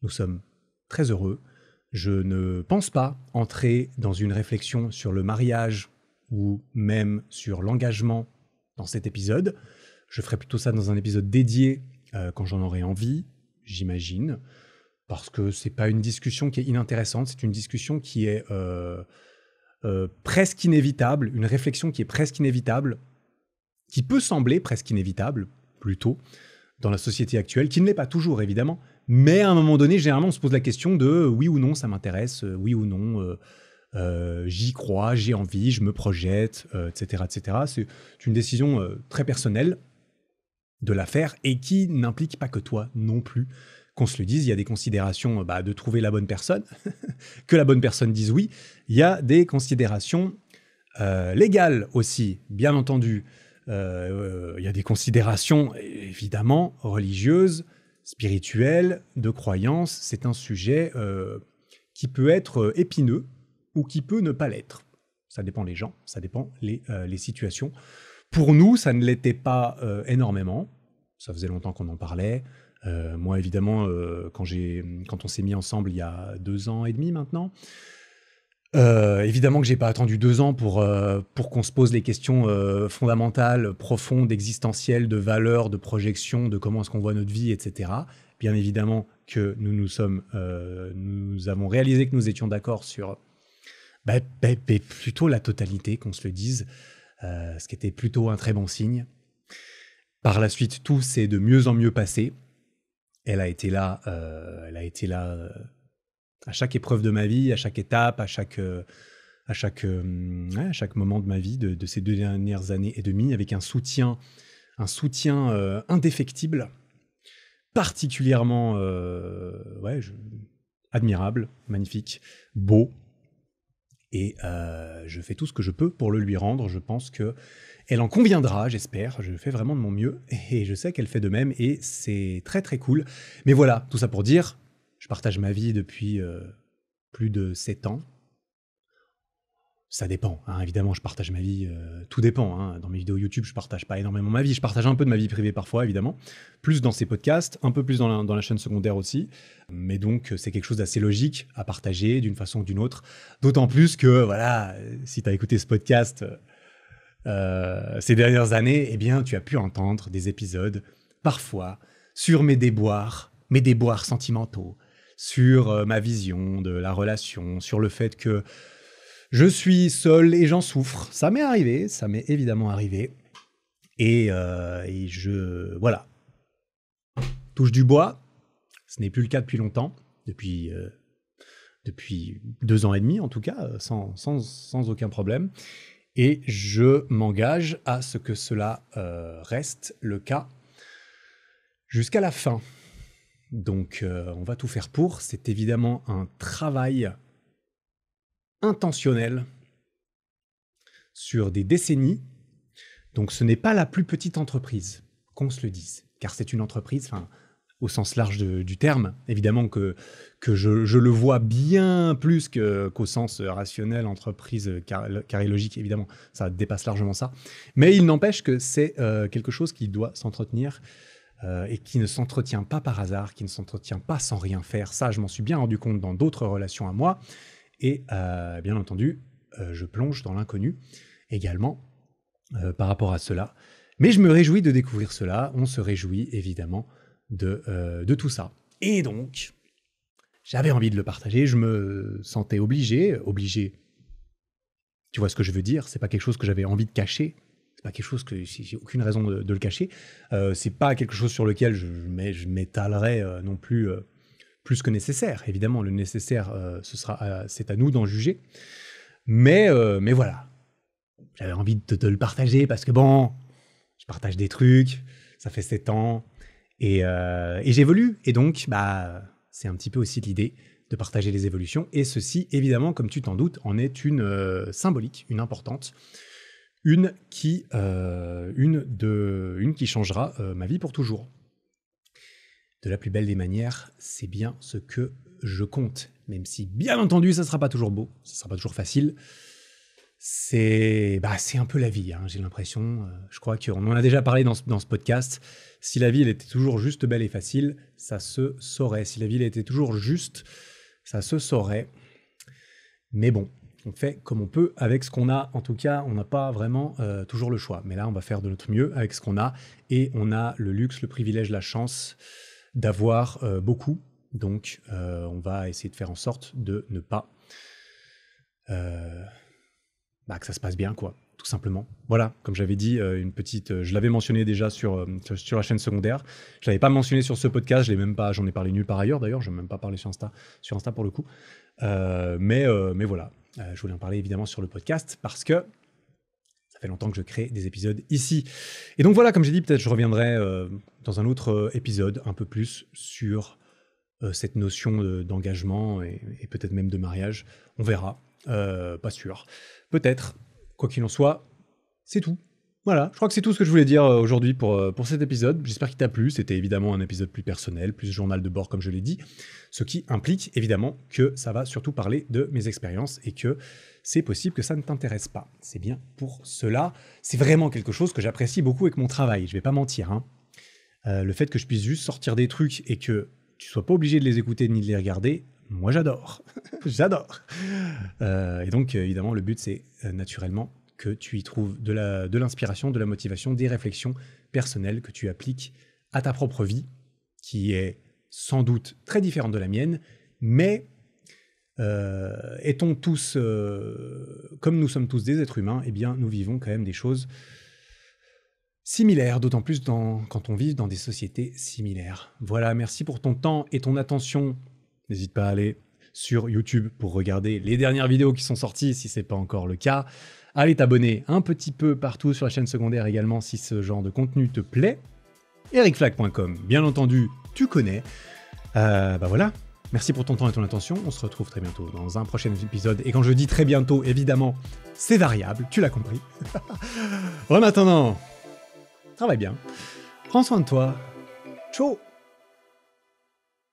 Nous sommes très heureux. Je ne pense pas entrer dans une réflexion sur le mariage ou même sur l'engagement dans cet épisode. Je ferai plutôt ça dans un épisode dédié quand j'en aurai envie, j'imagine, parce que c'est pas une discussion qui est inintéressante, c'est une discussion qui est presque inévitable, une réflexion qui est presque inévitable, qui peut sembler presque inévitable, plutôt, dans la société actuelle, qui ne l'est pas toujours, évidemment, mais à un moment donné, généralement, on se pose la question de oui ou non, ça m'intéresse, oui ou non, j'y crois, j'ai envie, je me projette, etc., etc. C'est une décision très personnelle de la faire et qui n'implique pas que toi non plus. Qu'on se le dise, il y a des considérations de trouver la bonne personne, que la bonne personne dise oui. Il y a des considérations légales aussi, bien entendu. Il y a des considérations évidemment religieuses, spirituelles, de croyances. C'est un sujet qui peut être épineux ou qui peut ne pas l'être. Ça dépend les gens, ça dépend les situations. Pour nous, ça ne l'était pas énormément. Ça faisait longtemps qu'on en parlait. Moi, évidemment, quand on s'est mis ensemble il y a 2 ans et demi maintenant, évidemment que j'ai pas attendu 2 ans pour qu'on se pose les questions fondamentales, profondes, existentielles, de valeurs, de projections, de comment est-ce qu'on voit notre vie, etc. Bien évidemment que nous avons réalisé que nous étions d'accord sur plutôt la totalité, qu'on se le dise, ce qui était plutôt un très bon signe. Par la suite, tout s'est de mieux en mieux passé. Elle a été là à chaque épreuve de ma vie, à chaque étape, à chaque moment de ma vie de ces 2 dernières années et demie, avec un soutien indéfectible, particulièrement admirable, magnifique, beau. Et je fais tout ce que je peux pour le lui rendre. Je pense que elle en conviendra, j'espère. Je fais vraiment de mon mieux et je sais qu'elle fait de même et c'est très très cool. Mais voilà, tout ça pour dire, je partage ma vie depuis plus de 7 ans. Ça dépend, hein, évidemment, je partage ma vie, tout dépend. Hein. Dans mes vidéos YouTube, je partage pas énormément ma vie. Je partage un peu de ma vie privée parfois, évidemment. Plus dans ces podcasts, un peu plus dans la chaîne secondaire aussi. Mais donc, c'est quelque chose d'assez logique à partager d'une façon ou d'une autre. D'autant plus que, voilà, si tu as écouté ce podcast ces dernières années, eh bien, tu as pu entendre des épisodes, parfois, sur mes déboires sentimentaux, sur ma vision de la relation, sur le fait que je suis seul et j'en souffre. Ça m'est arrivé, ça m'est évidemment arrivé. Et voilà. Touche du bois, ce n'est plus le cas depuis longtemps, depuis 2 ans et demi en tout cas, sans aucun problème. Et je m'engage à ce que cela reste le cas jusqu'à la fin. Donc on va tout faire pour. C'est évidemment un travail intentionnel sur des décennies. Donc ce n'est pas la plus petite entreprise, qu'on se le dise, car c'est une entreprise, au sens large du terme, évidemment que je le vois bien plus qu'au sens rationnel, entreprise carré logique, évidemment, ça dépasse largement ça. Mais il n'empêche que c'est quelque chose qui doit s'entretenir et qui ne s'entretient pas par hasard, qui ne s'entretient pas sans rien faire. Ça, je m'en suis bien rendu compte dans d'autres relations à moi. Et bien entendu, je plonge dans l'inconnu également par rapport à cela. Mais je me réjouis de découvrir cela, on se réjouit évidemment de tout ça. Et donc, j'avais envie de le partager, je me sentais obligé, tu vois ce que je veux dire, c'est pas quelque chose que j'avais envie de cacher, c'est pas quelque chose que j'ai aucune raison de le cacher, c'est pas quelque chose sur lequel je m'étalerai non plus plus que nécessaire. Évidemment, le nécessaire, c'est à nous d'en juger, mais voilà, j'avais envie de le partager parce que bon, je partage des trucs, ça fait 7 ans, et j'évolue, et donc c'est un petit peu aussi l'idée de partager les évolutions, et ceci, évidemment, comme tu t'en doutes, en est une symbolique, une importante, une qui changera ma vie pour toujours. De la plus belle des manières, c'est bien ce que je compte, même si, bien entendu, ça ne sera pas toujours beau, ça ne sera pas toujours facile. C'est un peu la vie, hein, j'ai l'impression. Je crois qu'on en a déjà parlé dans ce podcast. Si la vie elle était toujours juste, belle et facile, ça se saurait. Si la vie elle était toujours juste, ça se saurait. Mais bon, on fait comme on peut avec ce qu'on a. En tout cas, on n'a pas vraiment toujours le choix. Mais là, on va faire de notre mieux avec ce qu'on a. Et on a le luxe, le privilège, la chance d'avoir beaucoup. Donc, on va essayer de faire en sorte de ne pas... que ça se passe bien, quoi, tout simplement. Voilà, comme j'avais dit, je l'avais mentionné déjà sur la chaîne secondaire. Je l'avais pas mentionné sur ce podcast, j'en ai parlé nulle part ailleurs d'ailleurs, je n'ai même pas parlé sur Insta pour le coup. Mais voilà, je voulais en parler évidemment sur le podcast parce que ça fait longtemps que je crée des épisodes ici. Et donc voilà, comme j'ai dit, peut-être je reviendrai dans un autre épisode un peu plus sur cette notion d'engagement et peut-être même de mariage. On verra. Pas sûr. Peut-être. Quoi qu'il en soit, c'est tout. Voilà, je crois que c'est tout ce que je voulais dire aujourd'hui pour cet épisode. J'espère qu'il t'a plu. C'était évidemment un épisode plus personnel, plus journal de bord comme je l'ai dit. Ce qui implique évidemment que ça va surtout parler de mes expériences et que c'est possible que ça ne t'intéresse pas. C'est bien pour cela. C'est vraiment quelque chose que j'apprécie beaucoup avec mon travail. Je vais pas mentir, hein. Le fait que je puisse juste sortir des trucs et que tu sois pas obligé de les écouter ni de les regarder, moi, j'adore. J'adore. Et donc, évidemment, le but, c'est naturellement que tu y trouves de l'inspiration, de la motivation, des réflexions personnelles que tu appliques à ta propre vie, qui est sans doute très différente de la mienne, mais étant tous, comme nous sommes tous des êtres humains, eh bien, nous vivons quand même des choses similaires, d'autant plus quand on vit dans des sociétés similaires. Voilà, merci pour ton temps et ton attention. N'hésite pas à aller sur YouTube pour regarder les dernières vidéos qui sont sorties, si ce n'est pas encore le cas. Allez t'abonner un petit peu partout sur la chaîne secondaire également, si ce genre de contenu te plaît. ericflag.com, bien entendu, tu connais. Voilà, merci pour ton temps et ton attention. On se retrouve très bientôt dans un prochain épisode. Et quand je dis très bientôt, évidemment, c'est variable, tu l'as compris. En attendant, travaille bien, prends soin de toi. Ciao.